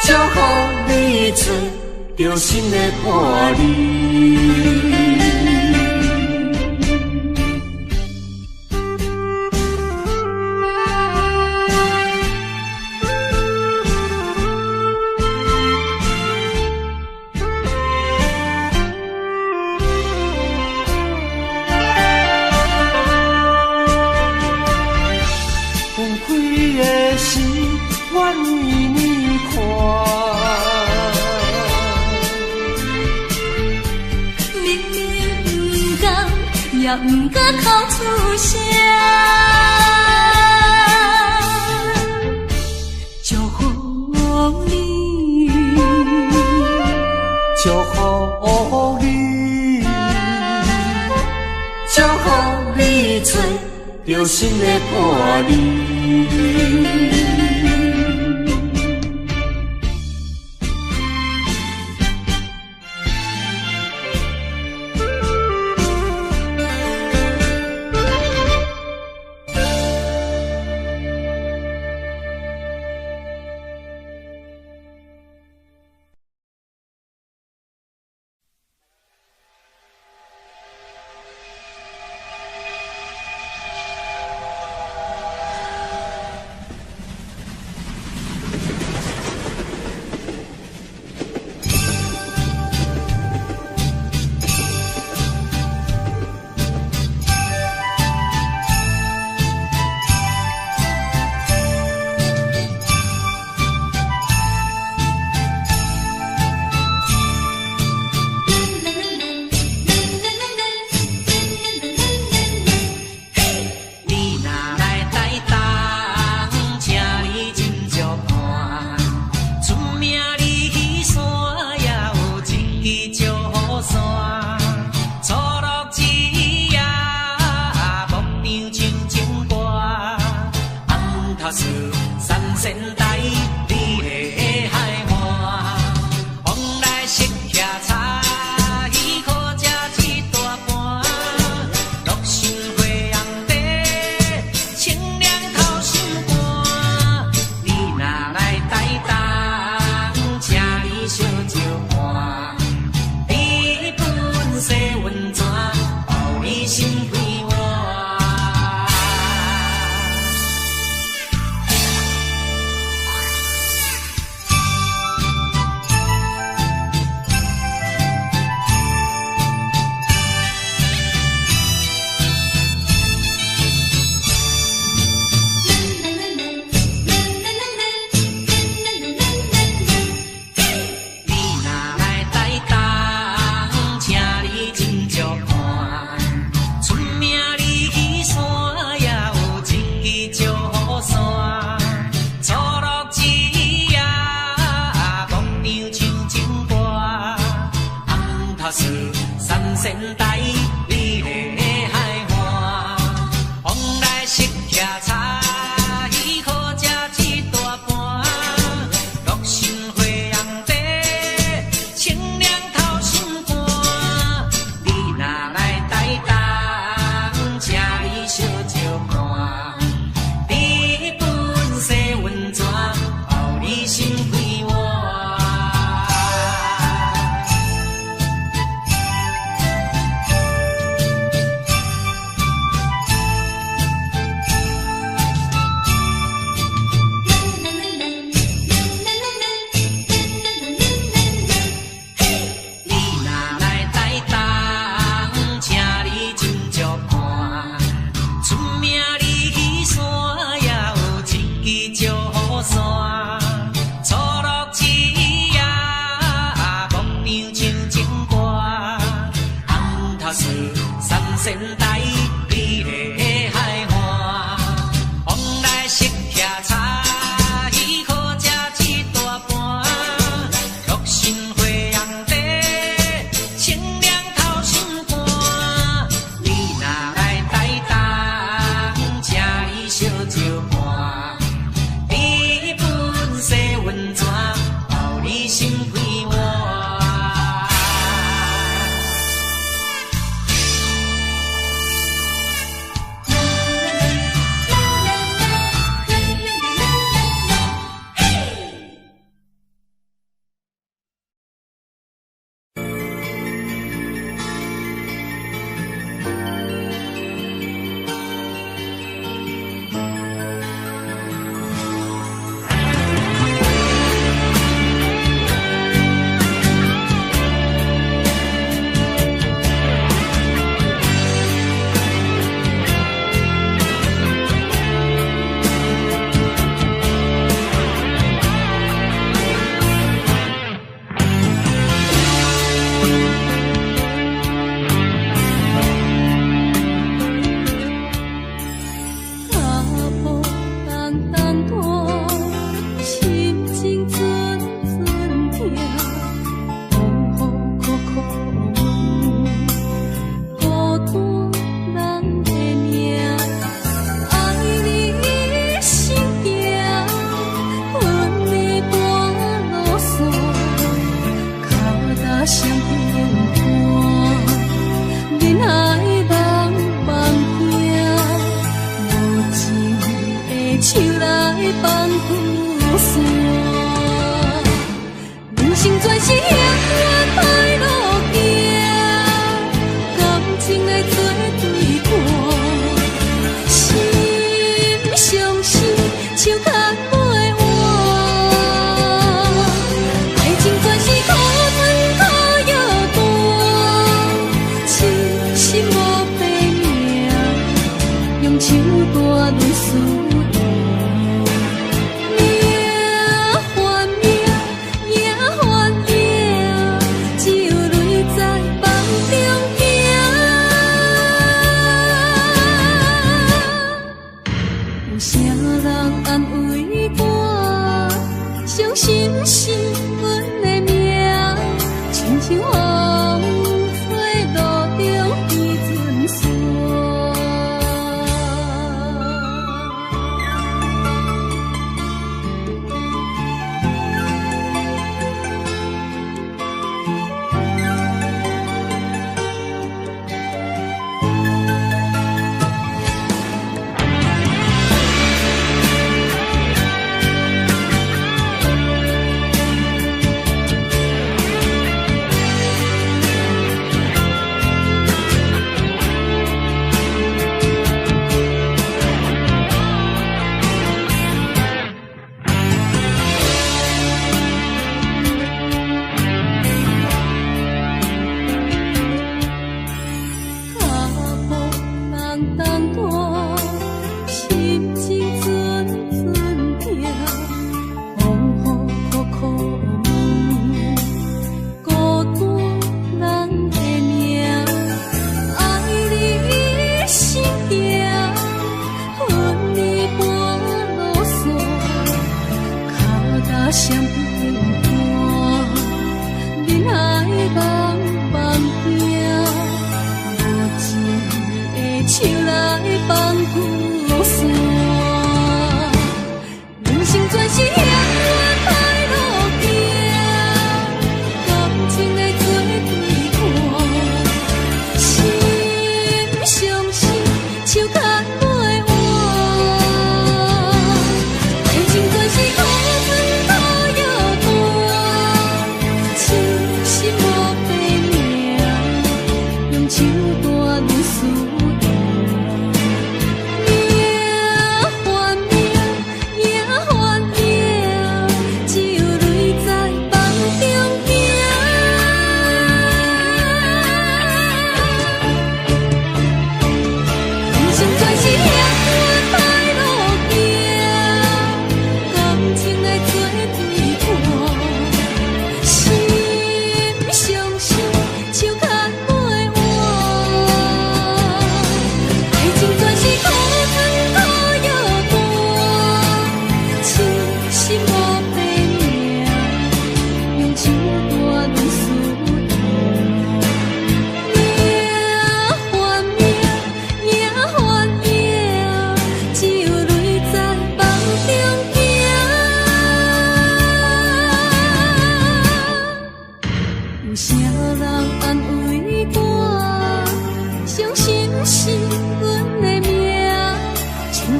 祝福你做着心的伴侣。放开的心，愿意你看。明明不甘，也不敢口出声。祝福你，祝福你，祝福你做着心的伴侣。茶，伊好食一大盘。六神花红茶，清凉透心肝。你若来台东，请你小酒看。你本色温泉，予你心开换。仙台美丽海岸，往来食徛茶，伊好食一大盘。六神花红茶，清凉透心肝。你若来台东，请你小酒看。你本色温泉，予你心开换。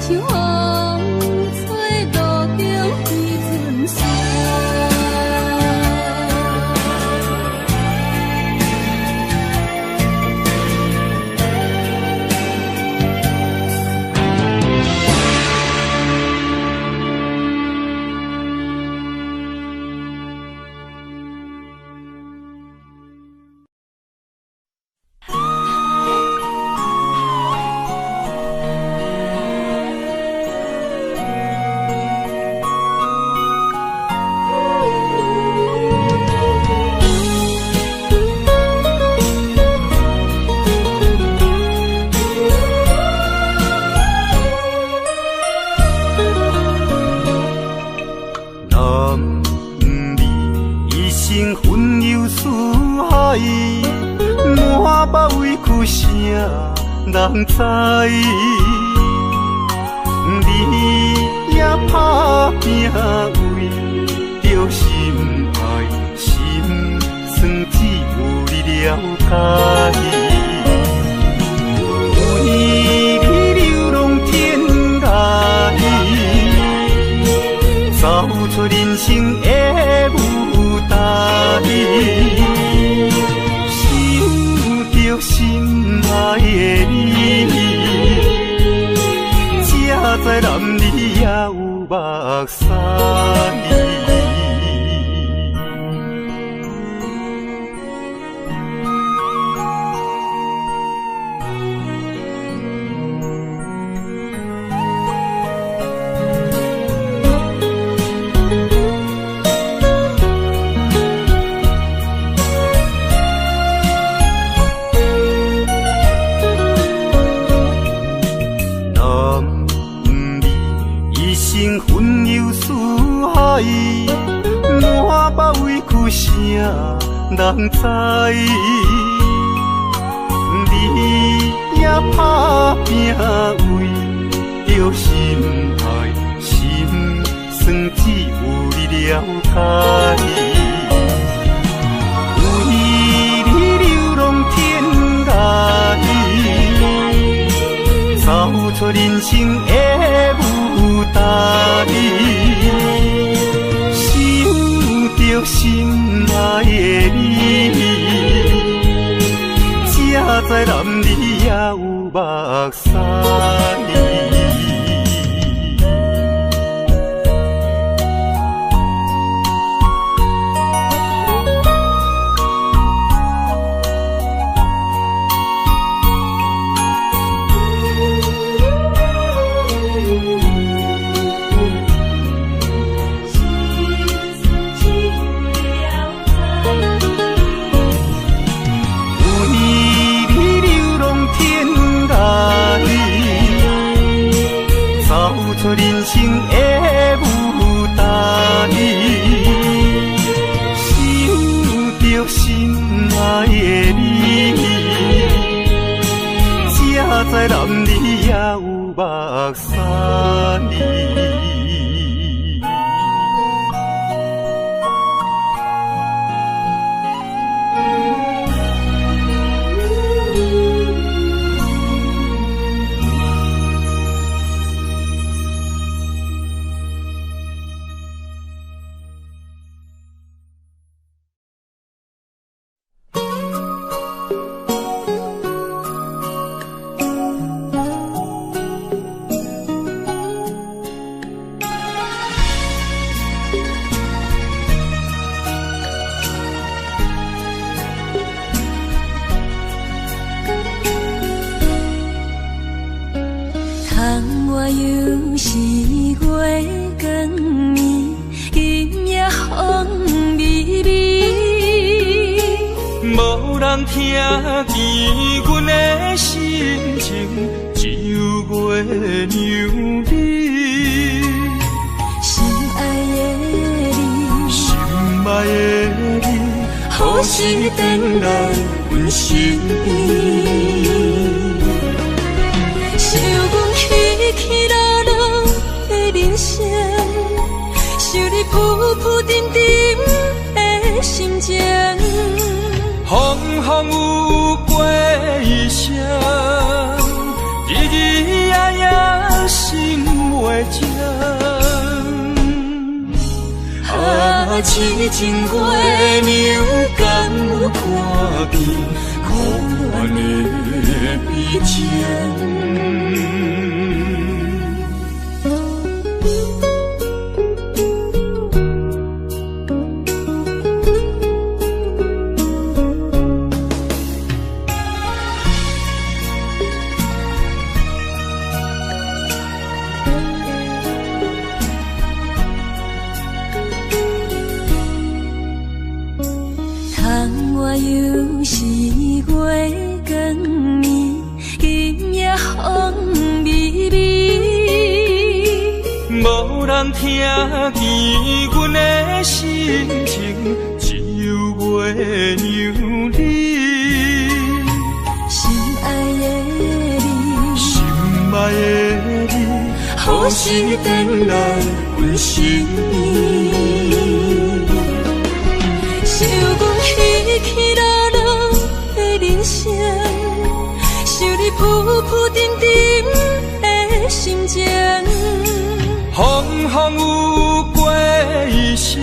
像风吹路中飞船沙。人知，你也打拼为着心爱，心酸只有你了解。为你流浪天涯，走出人生的舞台，想着心爱的你，才知男儿也有目屎。满腹委屈谁人知？你也打拼为着心爱，心酸只有你了解。为你流浪天涯，走出人生的舞台。着心爱的你，才知男儿也有目屎。人生的舞台，想着心爱的你，才知男儿也有目屎。我又是月光暝，今夜风微微，无人听见阮的心情，只有月亮你。心爱的你，心爱的你，何时回来阮身边？想阮起落落的人生，想你浮浮沉沉的心情。风风有过一声，日日夜夜心痴情月娘敢有看见苦恋的悲情？又是月光暝，今夜风微微，无人听见阮的心情，只有月娘你。心爱的你，心爱的你，何时回来阮身边？想阮起起落落的人生，想你浮浮沉沉的心情。风风有过一声，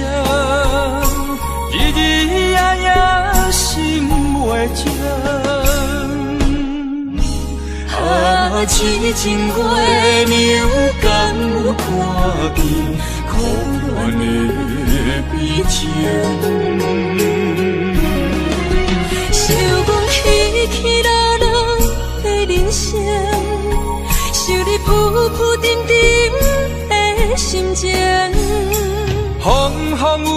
日日夜夜心袂静。啊，痴情月娘敢有看见苦恋的悲情？想阮起起落落的人生，想你浮浮沉沉的心情。风风有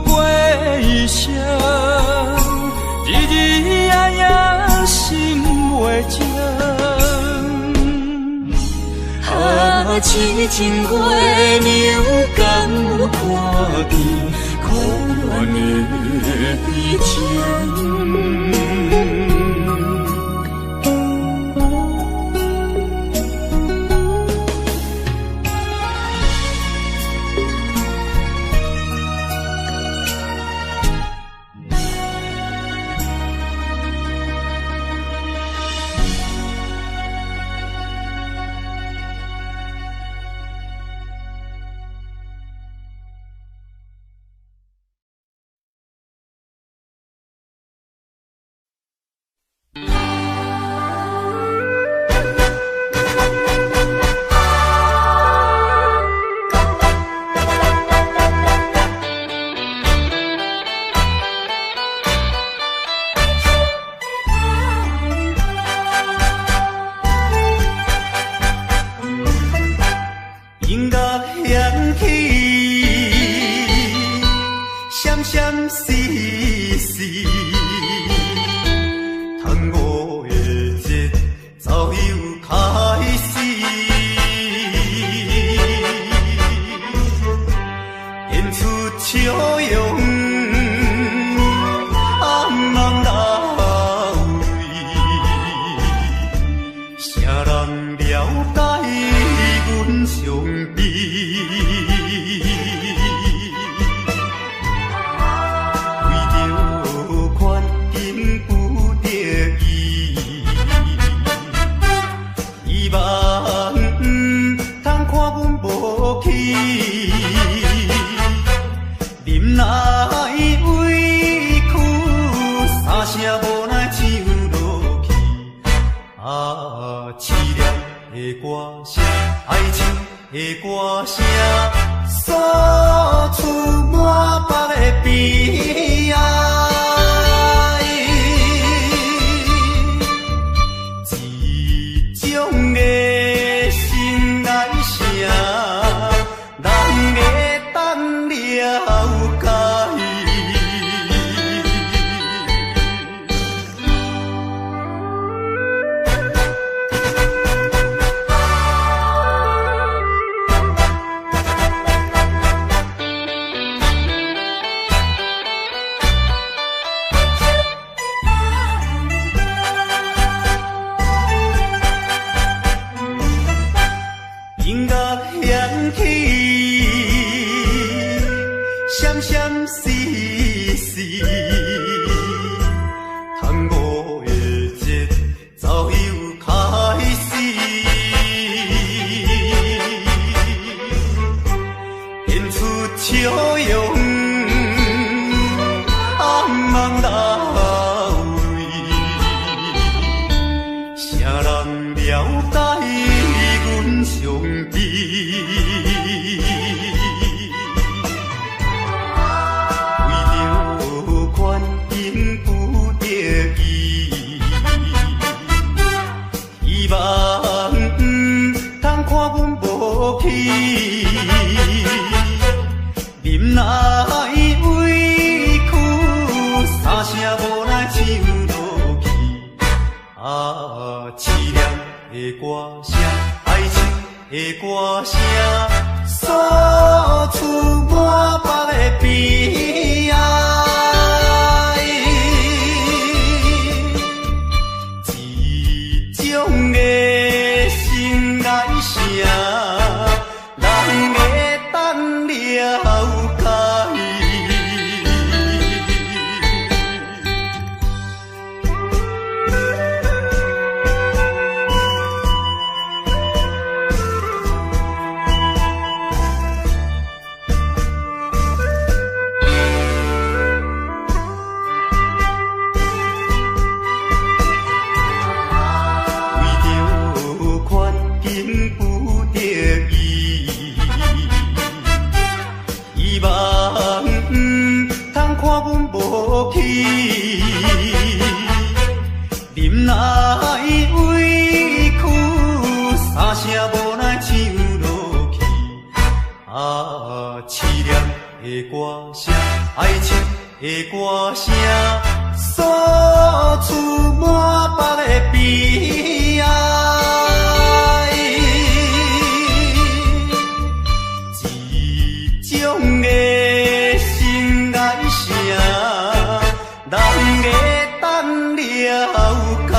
过一声，日日夜夜心袂静。啊，痴情月娘敢有看见苦恋的悲情？志。为着权幸不得已，希望通看阮无去，忍耐委屈，三声无奈唱落去。凄凉的歌声，哀情的歌声，诉出满腹的悲哀。一种的心内声，人会等了解。希望通看阮无去，忍耐委屈，三声无奈唱落去。凄凉的歌声，哀情的歌声，诉出满腹的悲哀。一种的心内声，人会等了解。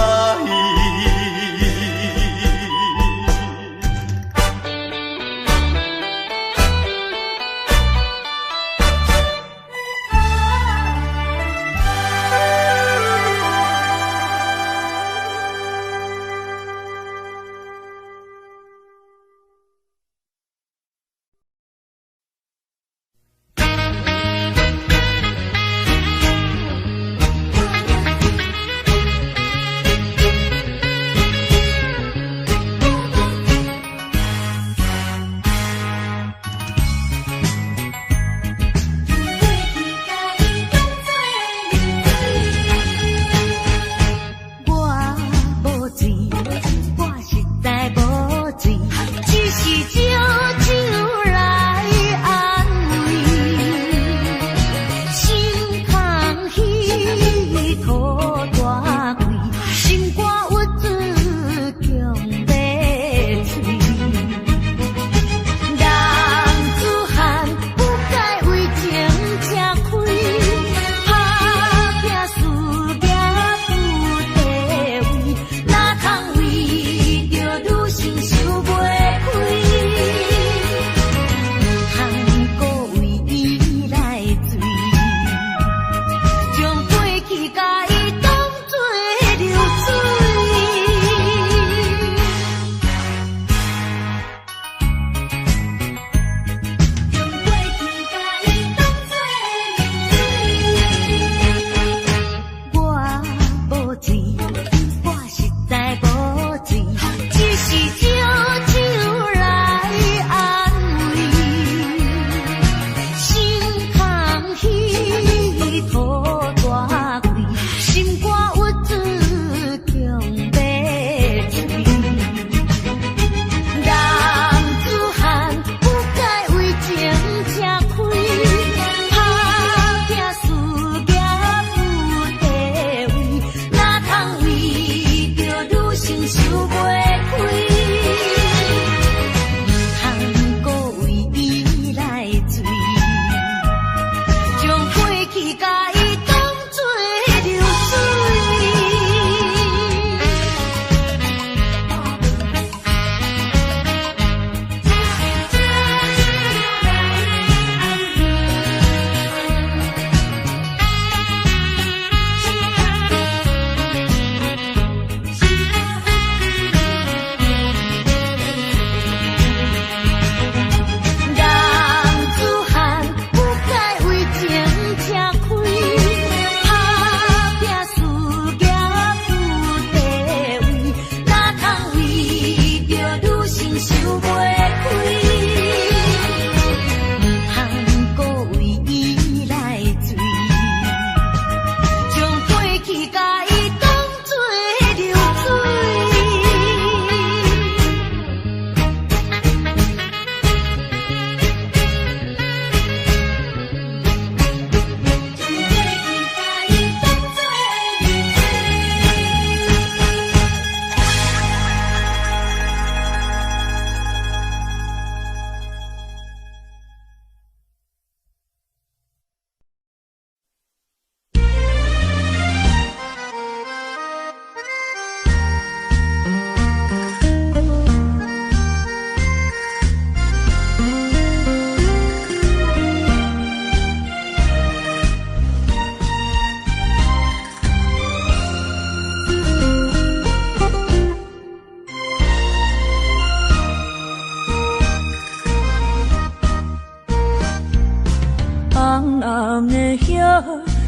暗的夜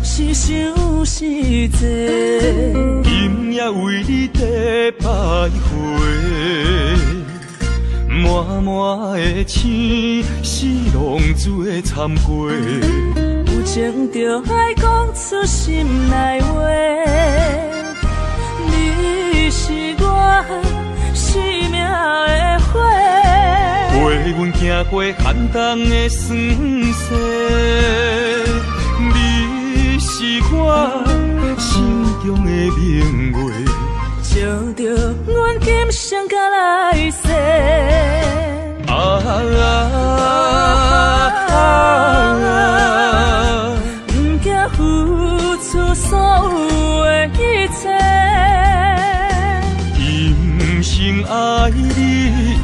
是想是多，今夜为你在徘徊，满满的青是浪做参过。有情就爱讲出心内话，你是我生命的火，陪阮行过寒冬的酸涩，你是我心中的明月，照着阮今生甲来世。不惊付出所有的一切，今生爱你，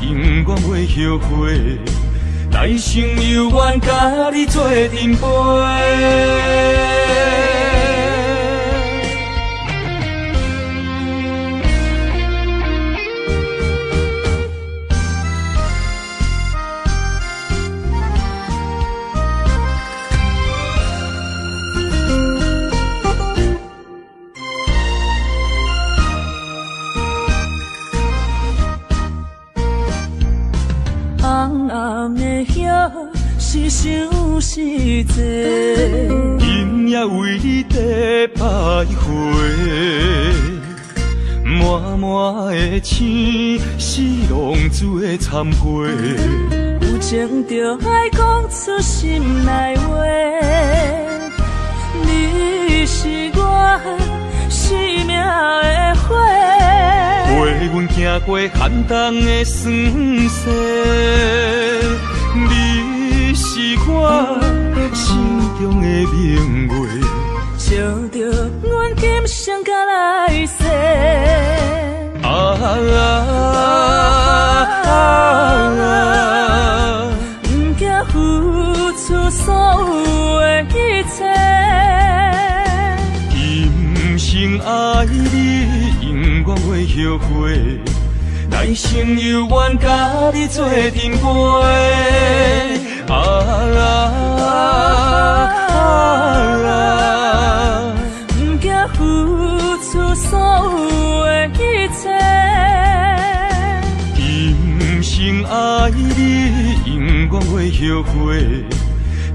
永远袂后悔，来生有缘甲你做阵陪。暗的夜是想是多，今夜为你在徘徊，满满的青是浪做参过。有情就爱讲出心内话，你是我生命的火，陪阮行过寒冬的酸涩，你是我心中的明月，照着阮今生甲来世。不惊付出所有的一切，今生爱你，永远袂后悔，来生有缘甲你做阵陪。不惊付出所有的一切，今生爱你，永远袂后悔，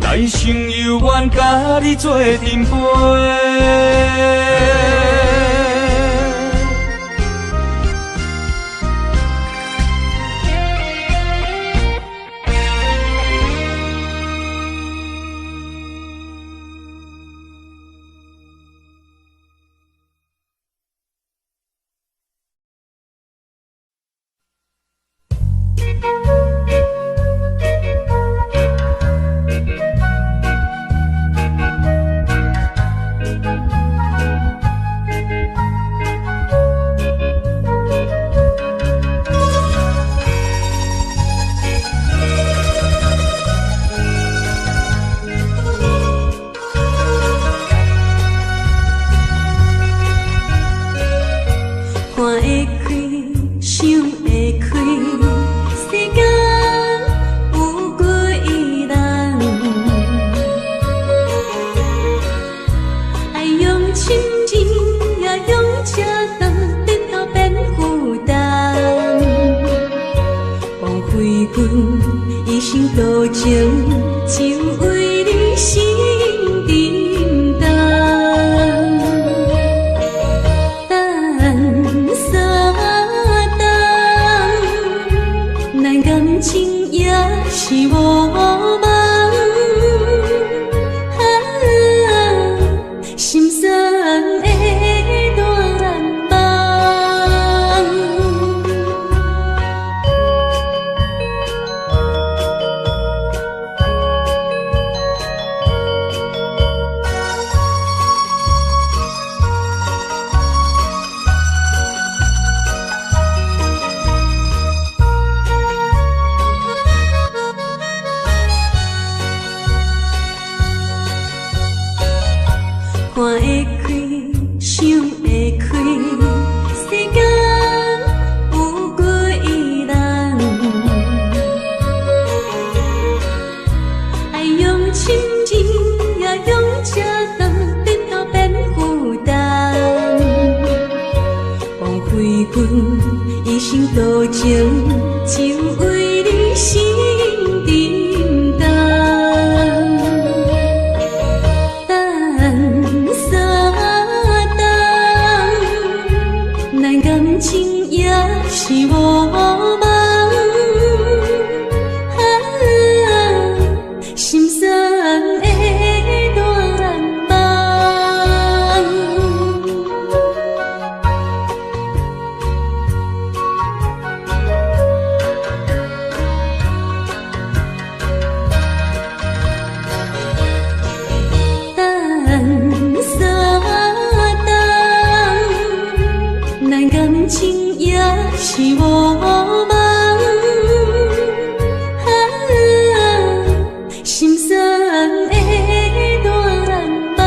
来生有缘甲你做阵陪。无情，就为你心沉重。等三冬，咱感情也是无望。心酸的大梦，等三冬，咱感情也是无望。心酸的大梦，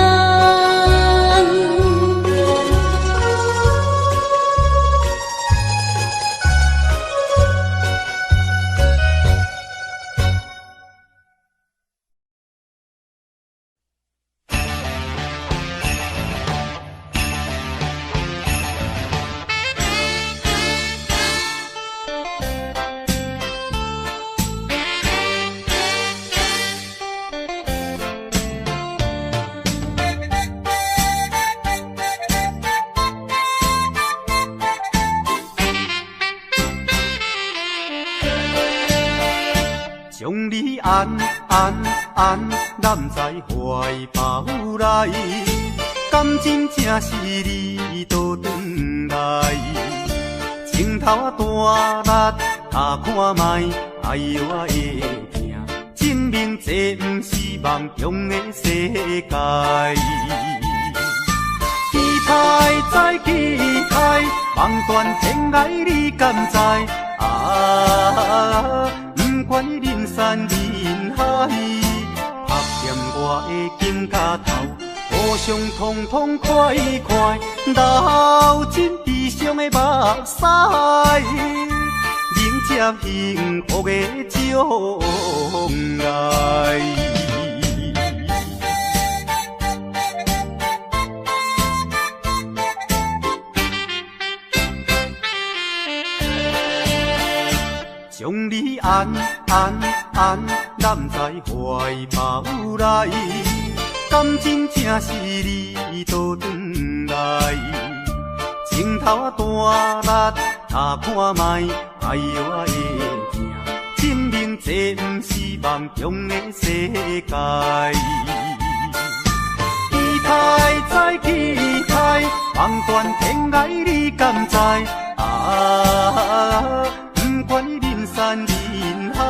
将你安揽在怀抱内，感情正是你倒转来，情头啊大力，他看卖，哎呦啊会疼，证明这不是梦中的世界。期待再期待，望断天涯你敢知？不管人山人海，拍掂我的肩胛头，互相痛痛快快，流尽悲伤的目屎，迎接幸福的将来。将你安揽在怀抱内，感情正是你倒转来，情头啊大力，他看卖，哎呦啊会疼，证明这不是梦中的世界。期待再期待，望断天涯你敢知？不管人山人海，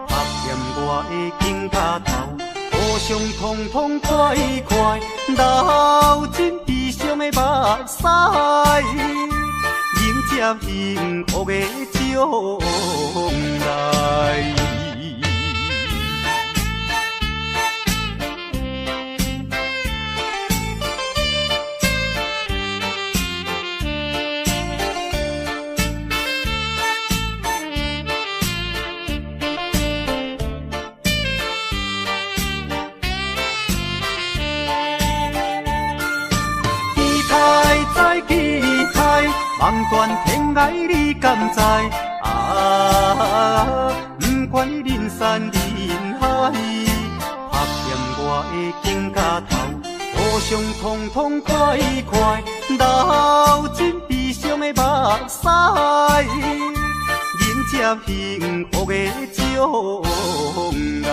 拍掂我的肩胛头，互相痛痛快快，流尽悲伤的目屎，迎接幸福的将来。望断天涯你敢知？不管人山人海，拍掂我的肩胛头，互相痛痛快快，流尽悲伤的目屎，迎接幸福的将来。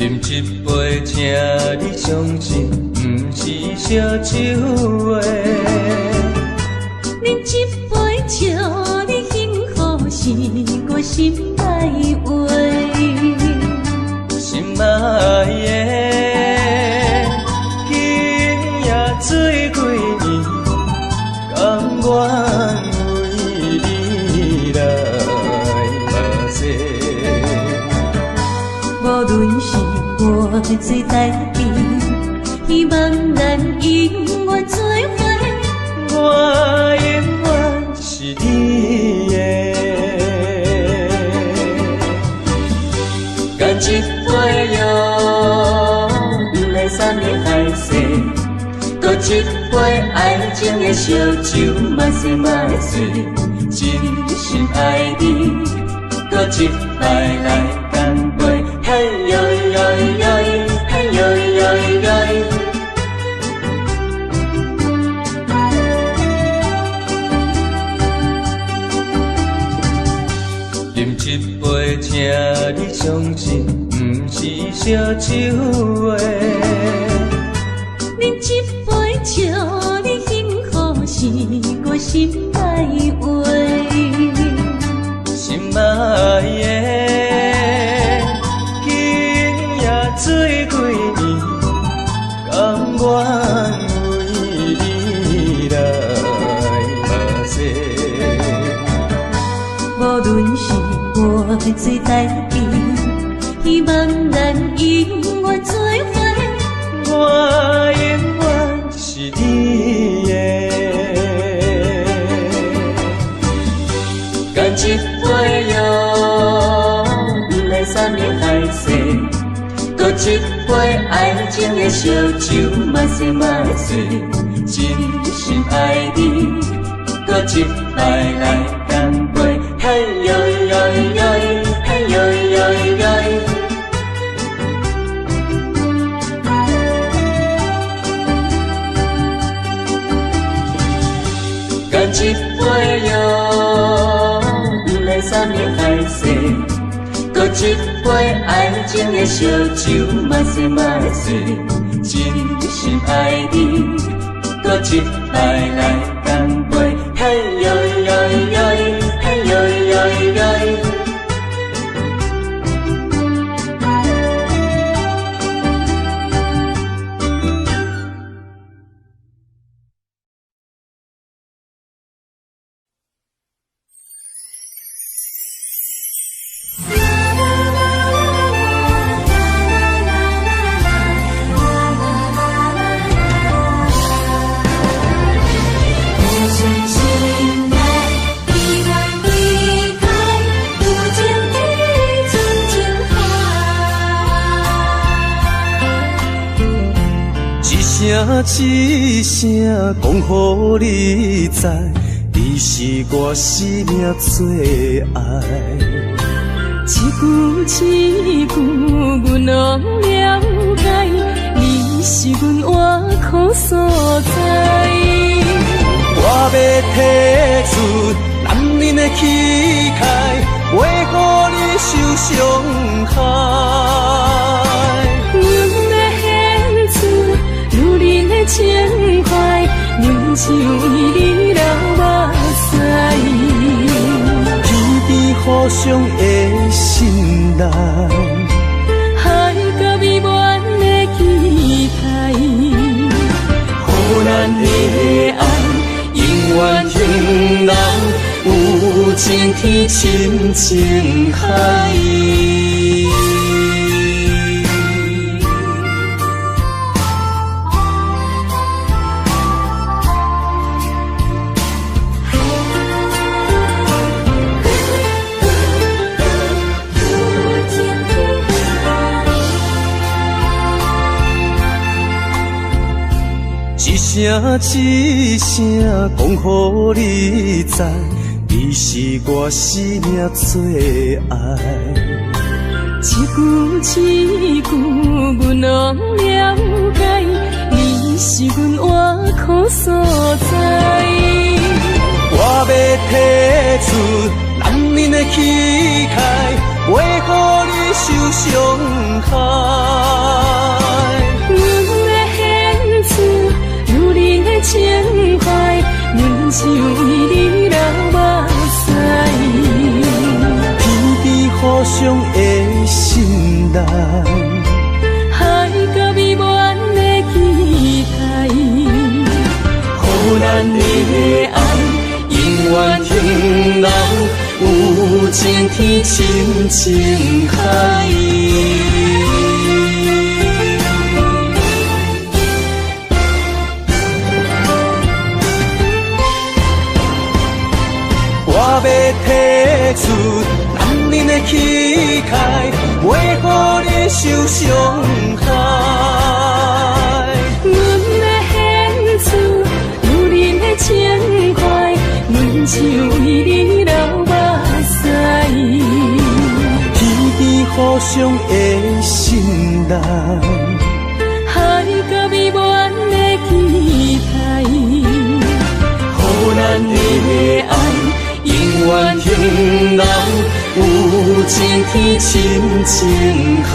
饮一杯，请你相信，不是烧酒话。饮一杯，祝你幸福，是我心内耶，今夜水几年，甘愿为你来目屎。无论是我做代志，希望咱永远做伙。我永远是你的。干一杯药，不来散的海誓，搁一杯爱情的烧酒，嘛说嘛醉，真心爱你，搁一摆来干杯，嘿呦呦呦，嘿呦呦呦。饮一杯，请你相信，不是烧酒话。饮一杯酒，你幸福是我心内话。心爱的，今夜水几年，甘愿为你来目屎。无论是我做代志，希望咱永远做伙。我永远是你的。干一杯药，不来散的海誓，搁一杯爱情的烧酒，嘛说嘛醉，真心爱你，搁一摆来干杯，嘿呦呦呦，嘿呦呦呦。干一杯药，不来散的海誓，搁一杯爱情的烧酒，嘛说嘛醉，真心爱你，搁一摆来干杯，嘿呦呦呦，嘿呦呦呦。一声讲予你知，你是我生命最爱。一句一句，阮拢了解，你是阮活苦所在。我要提出男人的气概，袂予你受伤害。情怀，忍受为你流目屎，天边互相的心内，海角美满的期待，予咱的爱永远天人，有情天深情海。一声讲予你知，你是我生命最爱。一句一句，阮拢了解，你是阮活苦所在。我要提出男人的气概，袂予你受伤害。情怀，忍受为你流目屎，天边互相的心内，情海。我要提出男人的气概，袂予你受伤害。阮要献出女人的情怀，阮就为你流目屎。天边互相的心内，海角美满的期待，予咱的爱永远停留有情天深情海。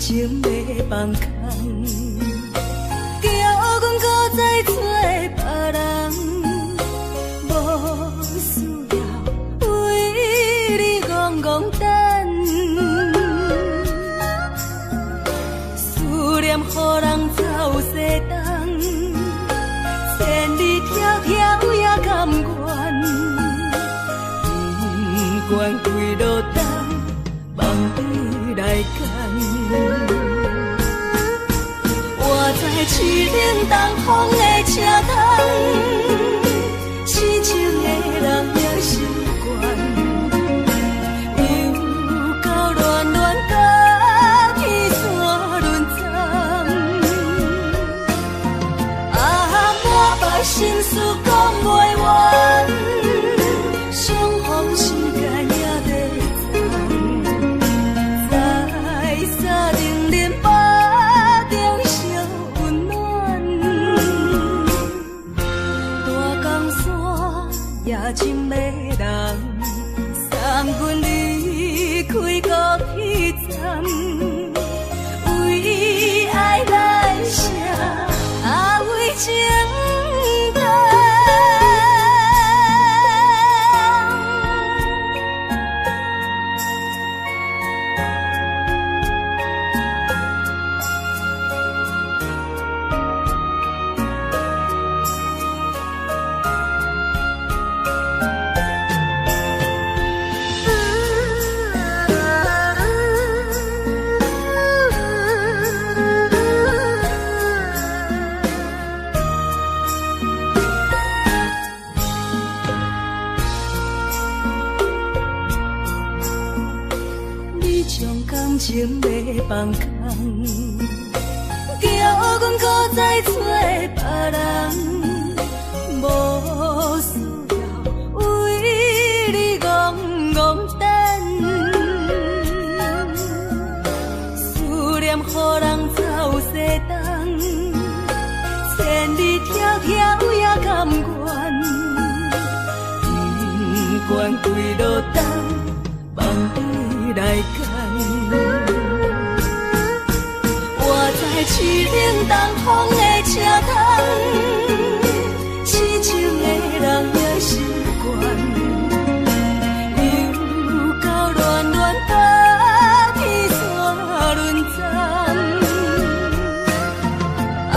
情要放空，叫阮搁再找别人。管几落冬，梦对来牵。我在凄冷东风的车头，痴情的人也习惯，又到恋恋甲天山轮站。啊，满腹心事讲袂完，相逢时间也在站，在沙冷冷巴中烧温暖。大江山夜深的人，送阮离开高铁站，为爱来写，为情重。感情要放空，叫阮搁再找别人，无需要为你戆戆等。思念予人走西东，千里迢迢也甘愿，不管几落冬，梦对来牵。我在凄冷东风的车头，痴情的人也习惯，又到恋恋甲天山轮站。啊，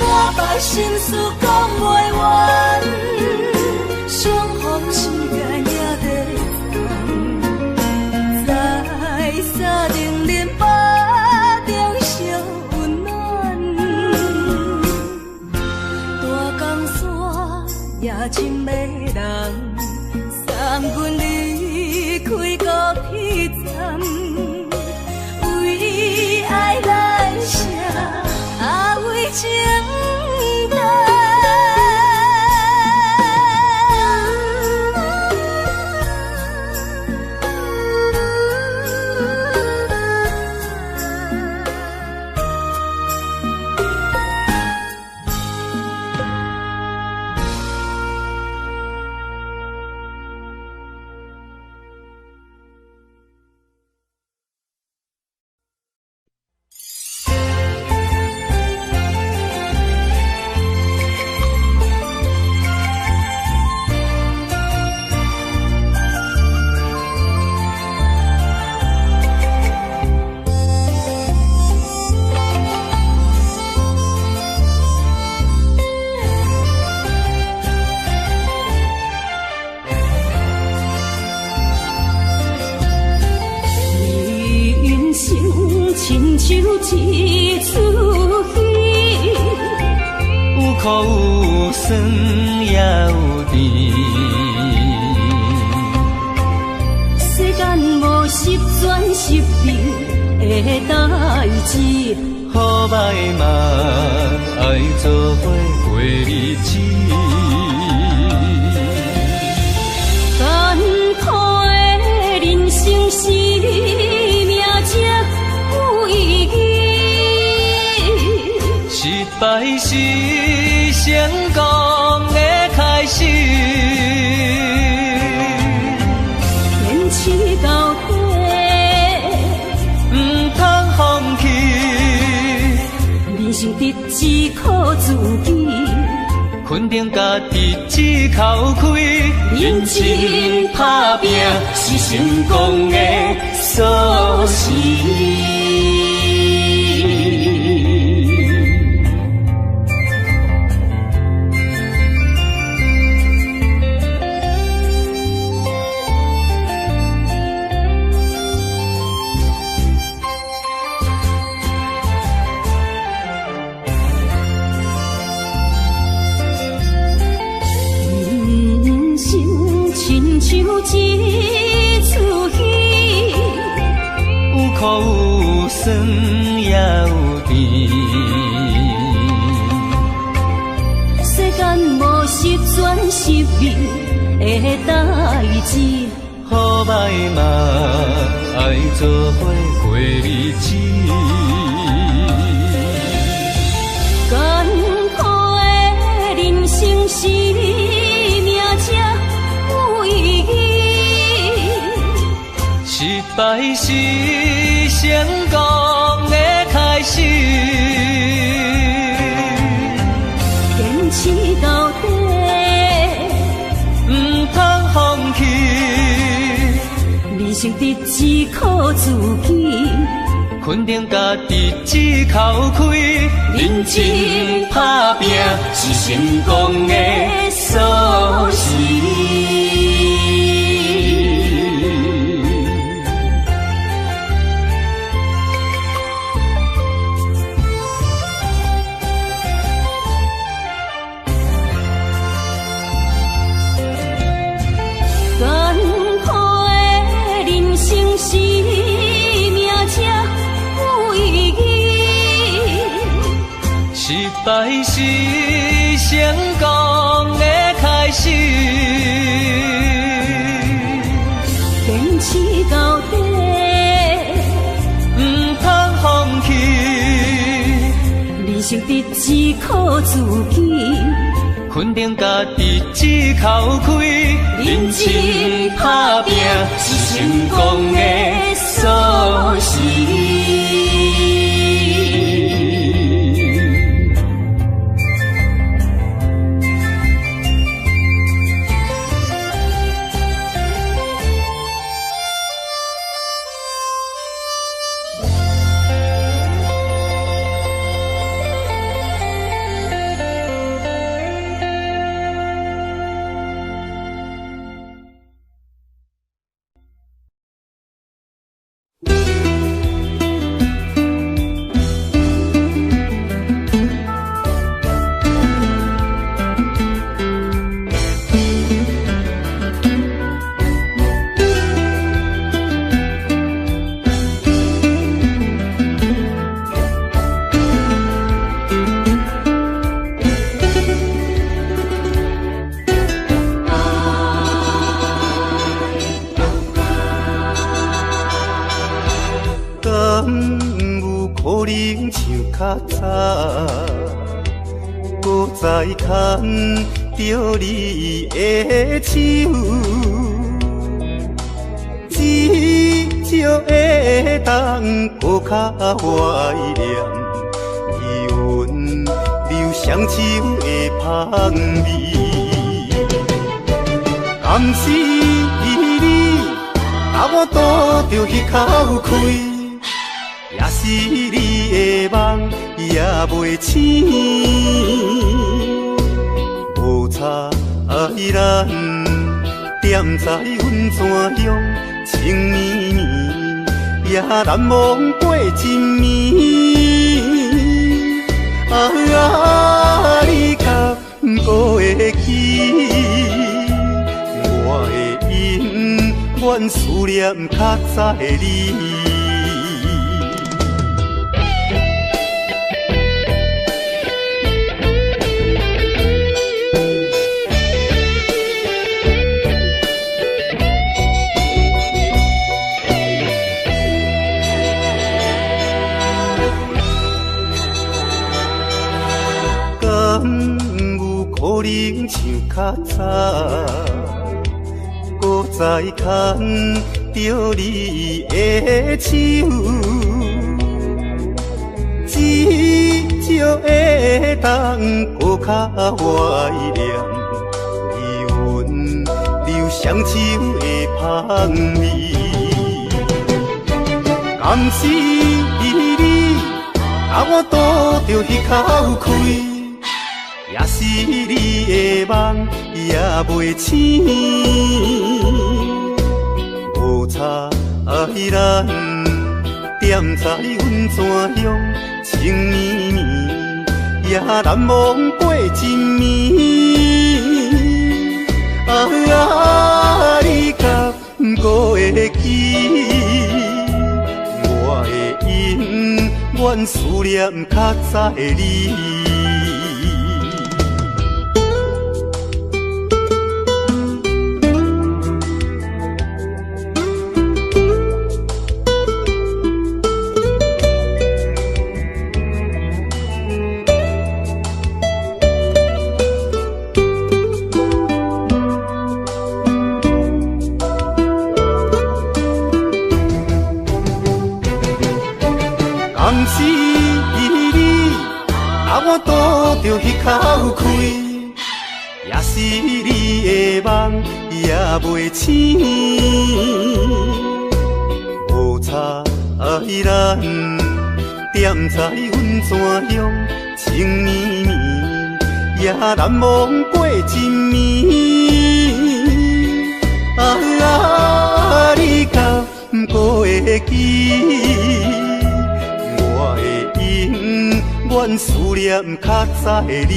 满腹心事讲袂完，相逢时间也在在沙冷冷巴中烧温暖。大江山夜深的人，送阮离开高铁站，为爱来写，为情重。亲像一出戏，有苦有酸也有甜。世间无十全十美的代志，好歹嘛爱做伙过日子。艰苦的人生是命才有意义，失败是成功的开始。坚持到底，不通放弃。人生得只靠自己，肯定家己只口开，认真打拼是成功的锁匙。苦有酸也有甜。世间无十全十美的代志，好歹嘛爱做伙过日子。艰苦的人生是命才有意义，失败是成功的开始。坚持到底，唔通放弃。人生得只靠自己，肯定家己只口开，认真打拼是成功的锁匙。艰苦的人生是命才有意义，失败是成功的开始。坚持到底，唔通放弃。人生得只靠自己，肯定家己只口开，认真打拼是成功的锁匙。较早，搁再牵着你的手，至少会当搁较怀念余温留双手的香味。甘是你，把我渡着迄口气。也是你的梦也袂醒，无差咱踮在阮怎样情绵绵，也难忘过一暝。你敢搁会记？我的永远思念较早的你。可能像较早，搁再牵着你的手，至少会当搁较怀念余温留双手的香味。甘是你，把我渡着迄口气。也是你的梦也袂醒，无差咱踮在阮怎样情绵绵，也难忘过一暝。你敢搁会记？我阮思念较早的你。甘是你，啊我拄着迄口气，也是你的梦也袂醒。无差咱踮在阮怎样情绵绵，也难忘过一暝。啊，你敢不会记？我会永远思念较早的你。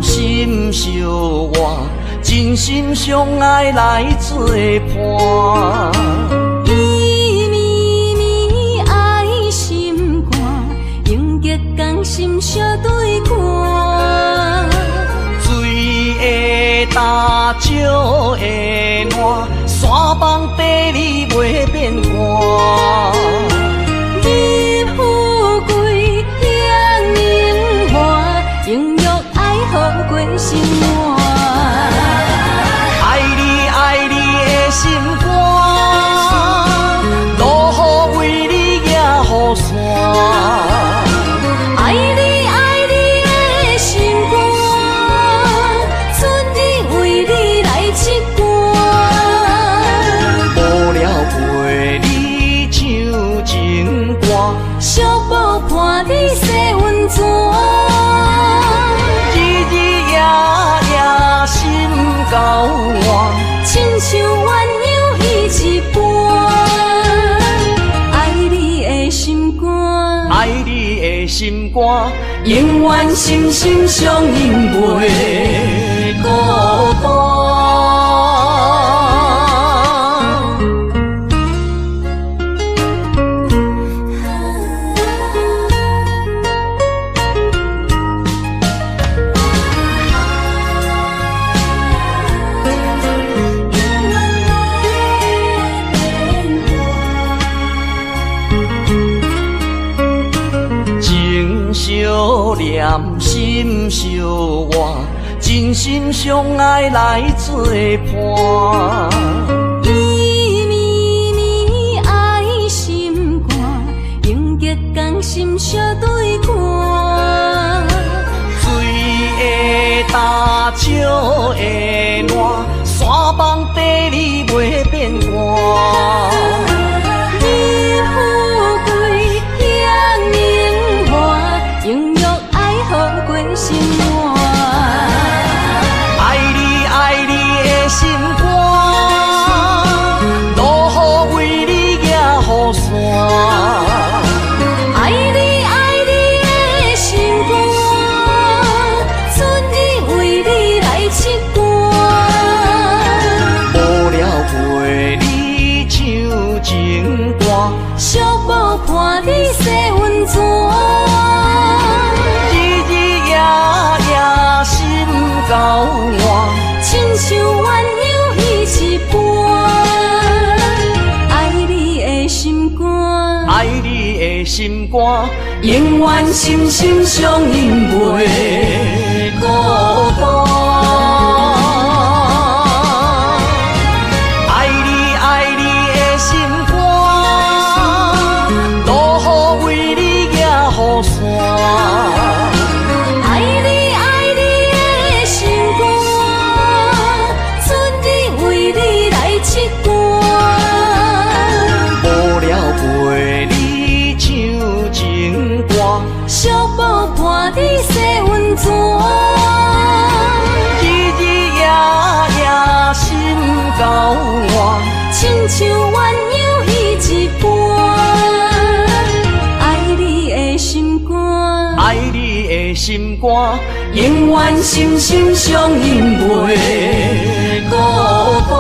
心相活，真心相爱来作伴。伊绵绵爱心肝，永结同心相对看。水会干，石会烂，山崩地裂袂变卦。你富贵享荣华，永浴爱好过生活。爱你爱你的心肝，落雨为你野雨伞。爱你爱你的心肝，春日为你来唱歌。无聊陪你唱情歌，寂寞伴你洗温泉。日日夜夜心交换，亲像鸳鸯依一半。爱你的心肝，爱你的心肝，永远心心相印袂孤单。相念心相活，真心相爱来作伴。伊绵绵爱心肝，永结同心相对看。水会干，石会烂，山崩地裂袂变卦。你富贵享荣华，永浴爱好过生活。爱你爱你的心肝，落雨为你野雨伞。爱你爱你的心肝，春日为你来唱歌。无聊陪你唱情歌，寂寞伴你洗温泉。日日夜夜心交换，亲像鸳鸯依一半。爱你的心肝，爱你的心肝，永远心心相印袂孤单。爱你爱你的心肝，路雨为你行雨伞。寂寞伴你洗温泉，日日夜夜心交换，亲像鸳鸯依一半。爱你的心肝，爱你的心肝，永远心心相印袂孤单。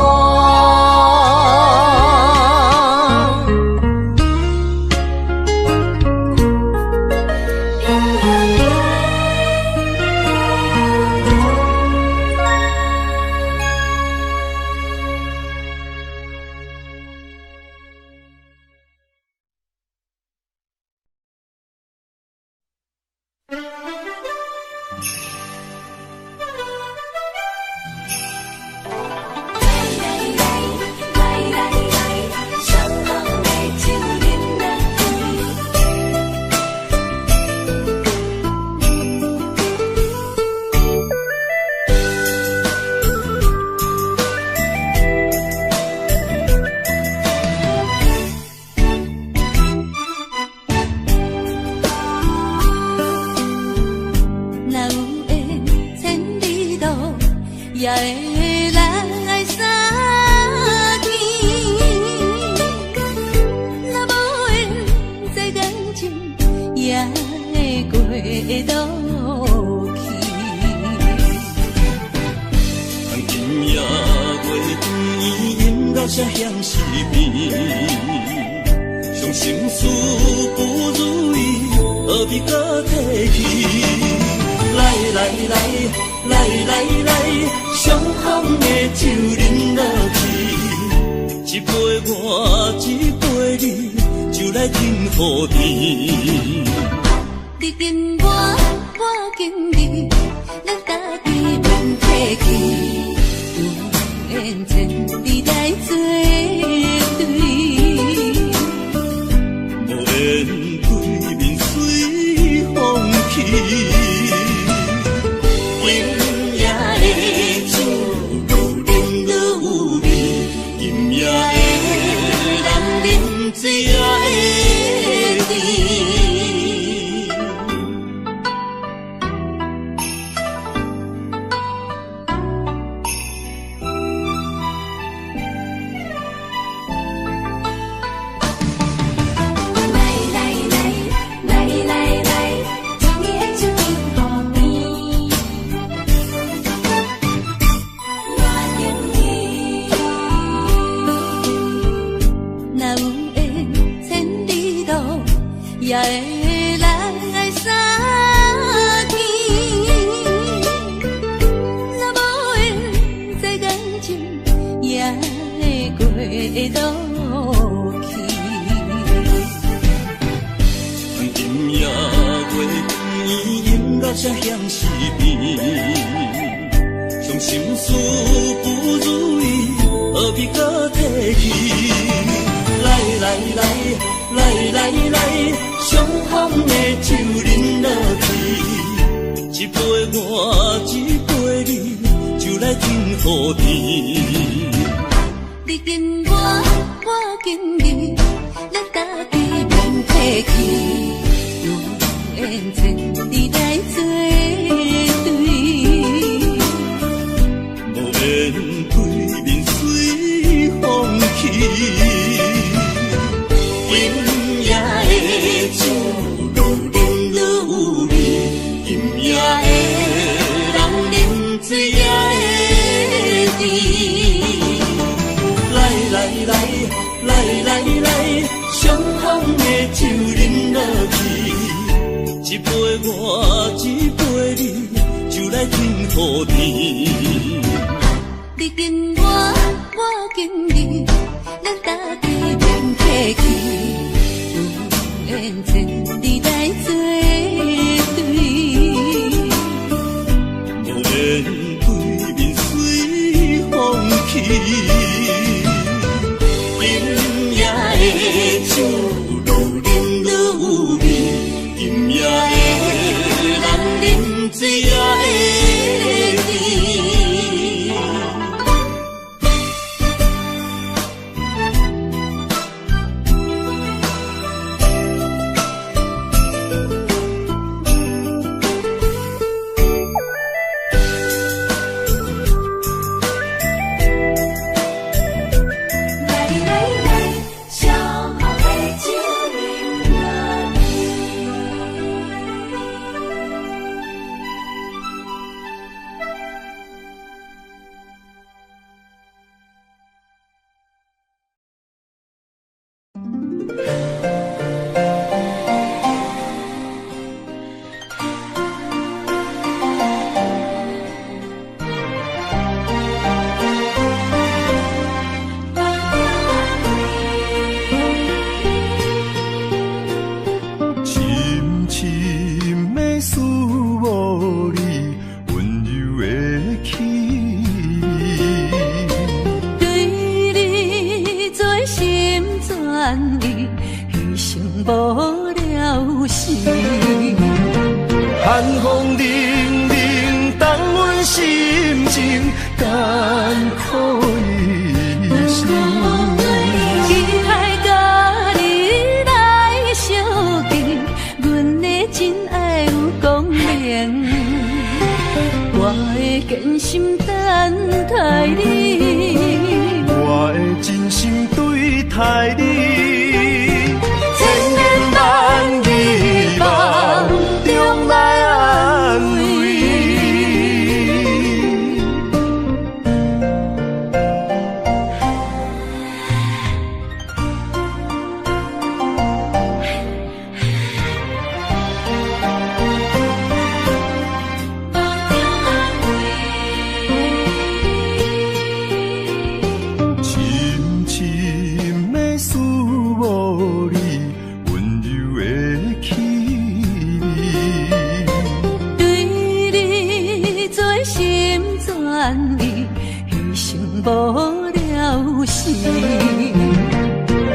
千千你来作对。无缘对面随风去，今夜的酒愈饮愈味，今夜的人饮醉也会醉。寒风凛凛，冻阮心情艰苦一生。期待甲你来相见，阮的真爱有光明，我的真心等待你，我的真心对待你。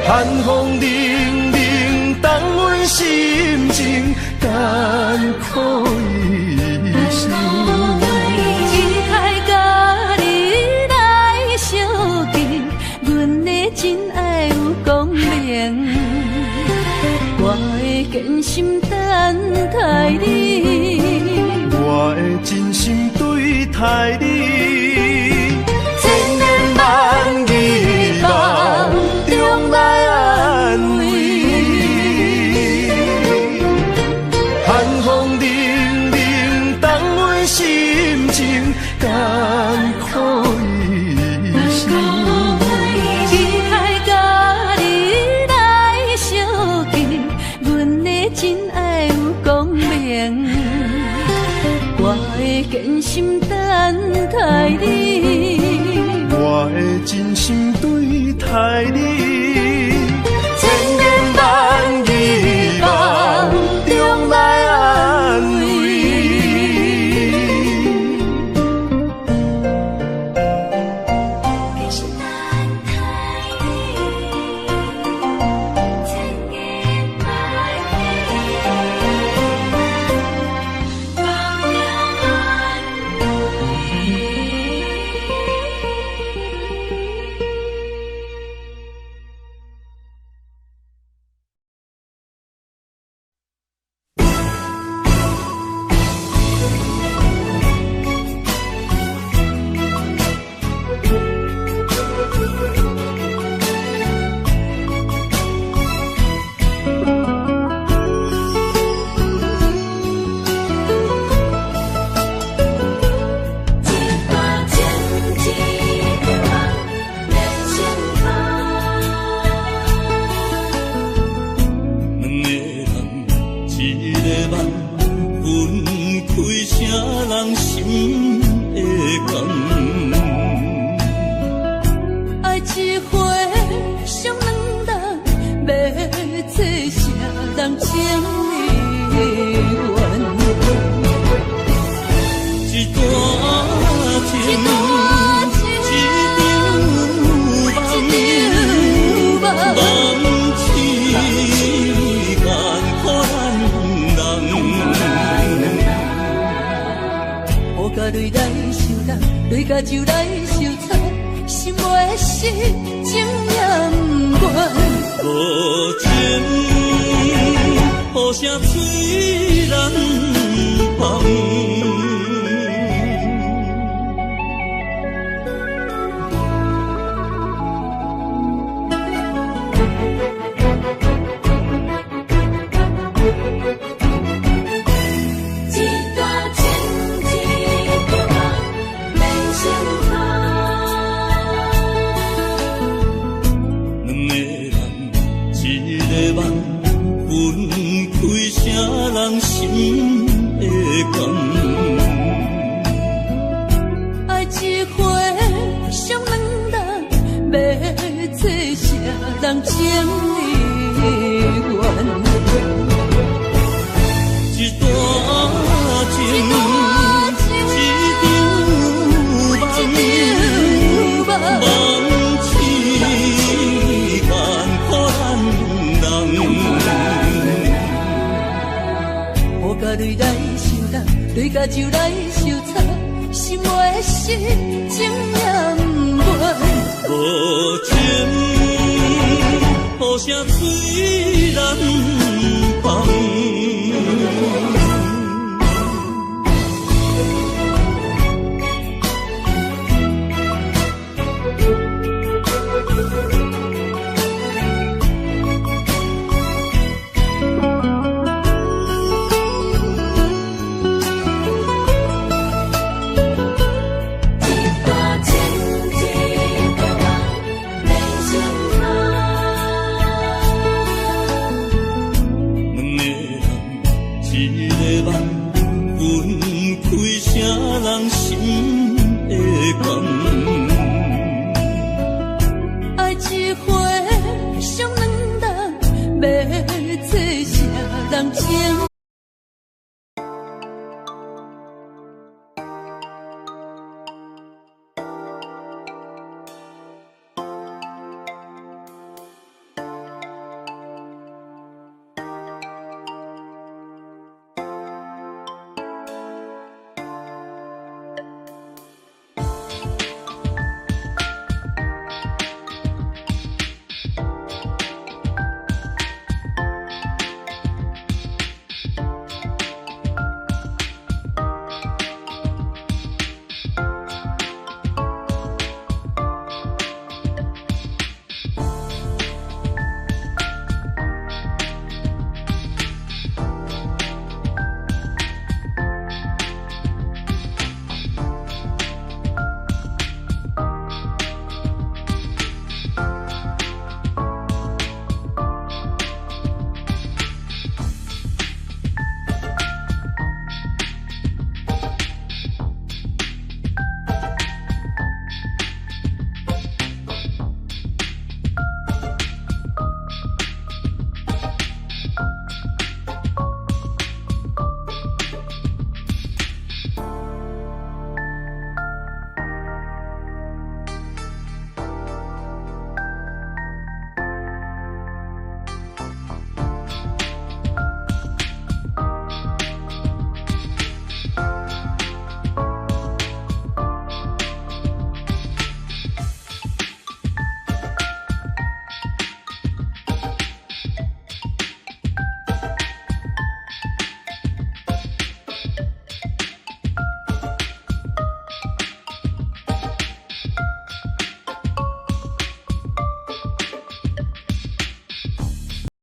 寒风凛凛，冻阮心情艰苦一生。期待甲你来相见，阮的真爱有光明，我的真心等待你，我的真心对待你。真心等待你，我的真心对待你，千言万语梦中来安慰。人情离怨。一段情，一场梦，梦痴眼可咱人。雨甲泪来受冻，泪甲酒来受惨，心袂死，情也不愿。无情，雨声催人芳。人心的感，爱一回伤两人，要做啥人情离怨？一段情，一场梦，梦痴眼可咱人。雨甲泪来受冻，泪甲酒来受惨，心袂死，情也不愿。无情，雨声催人芳。一个梦，分开啥人心的感。爱一回伤两人，要做啥人情？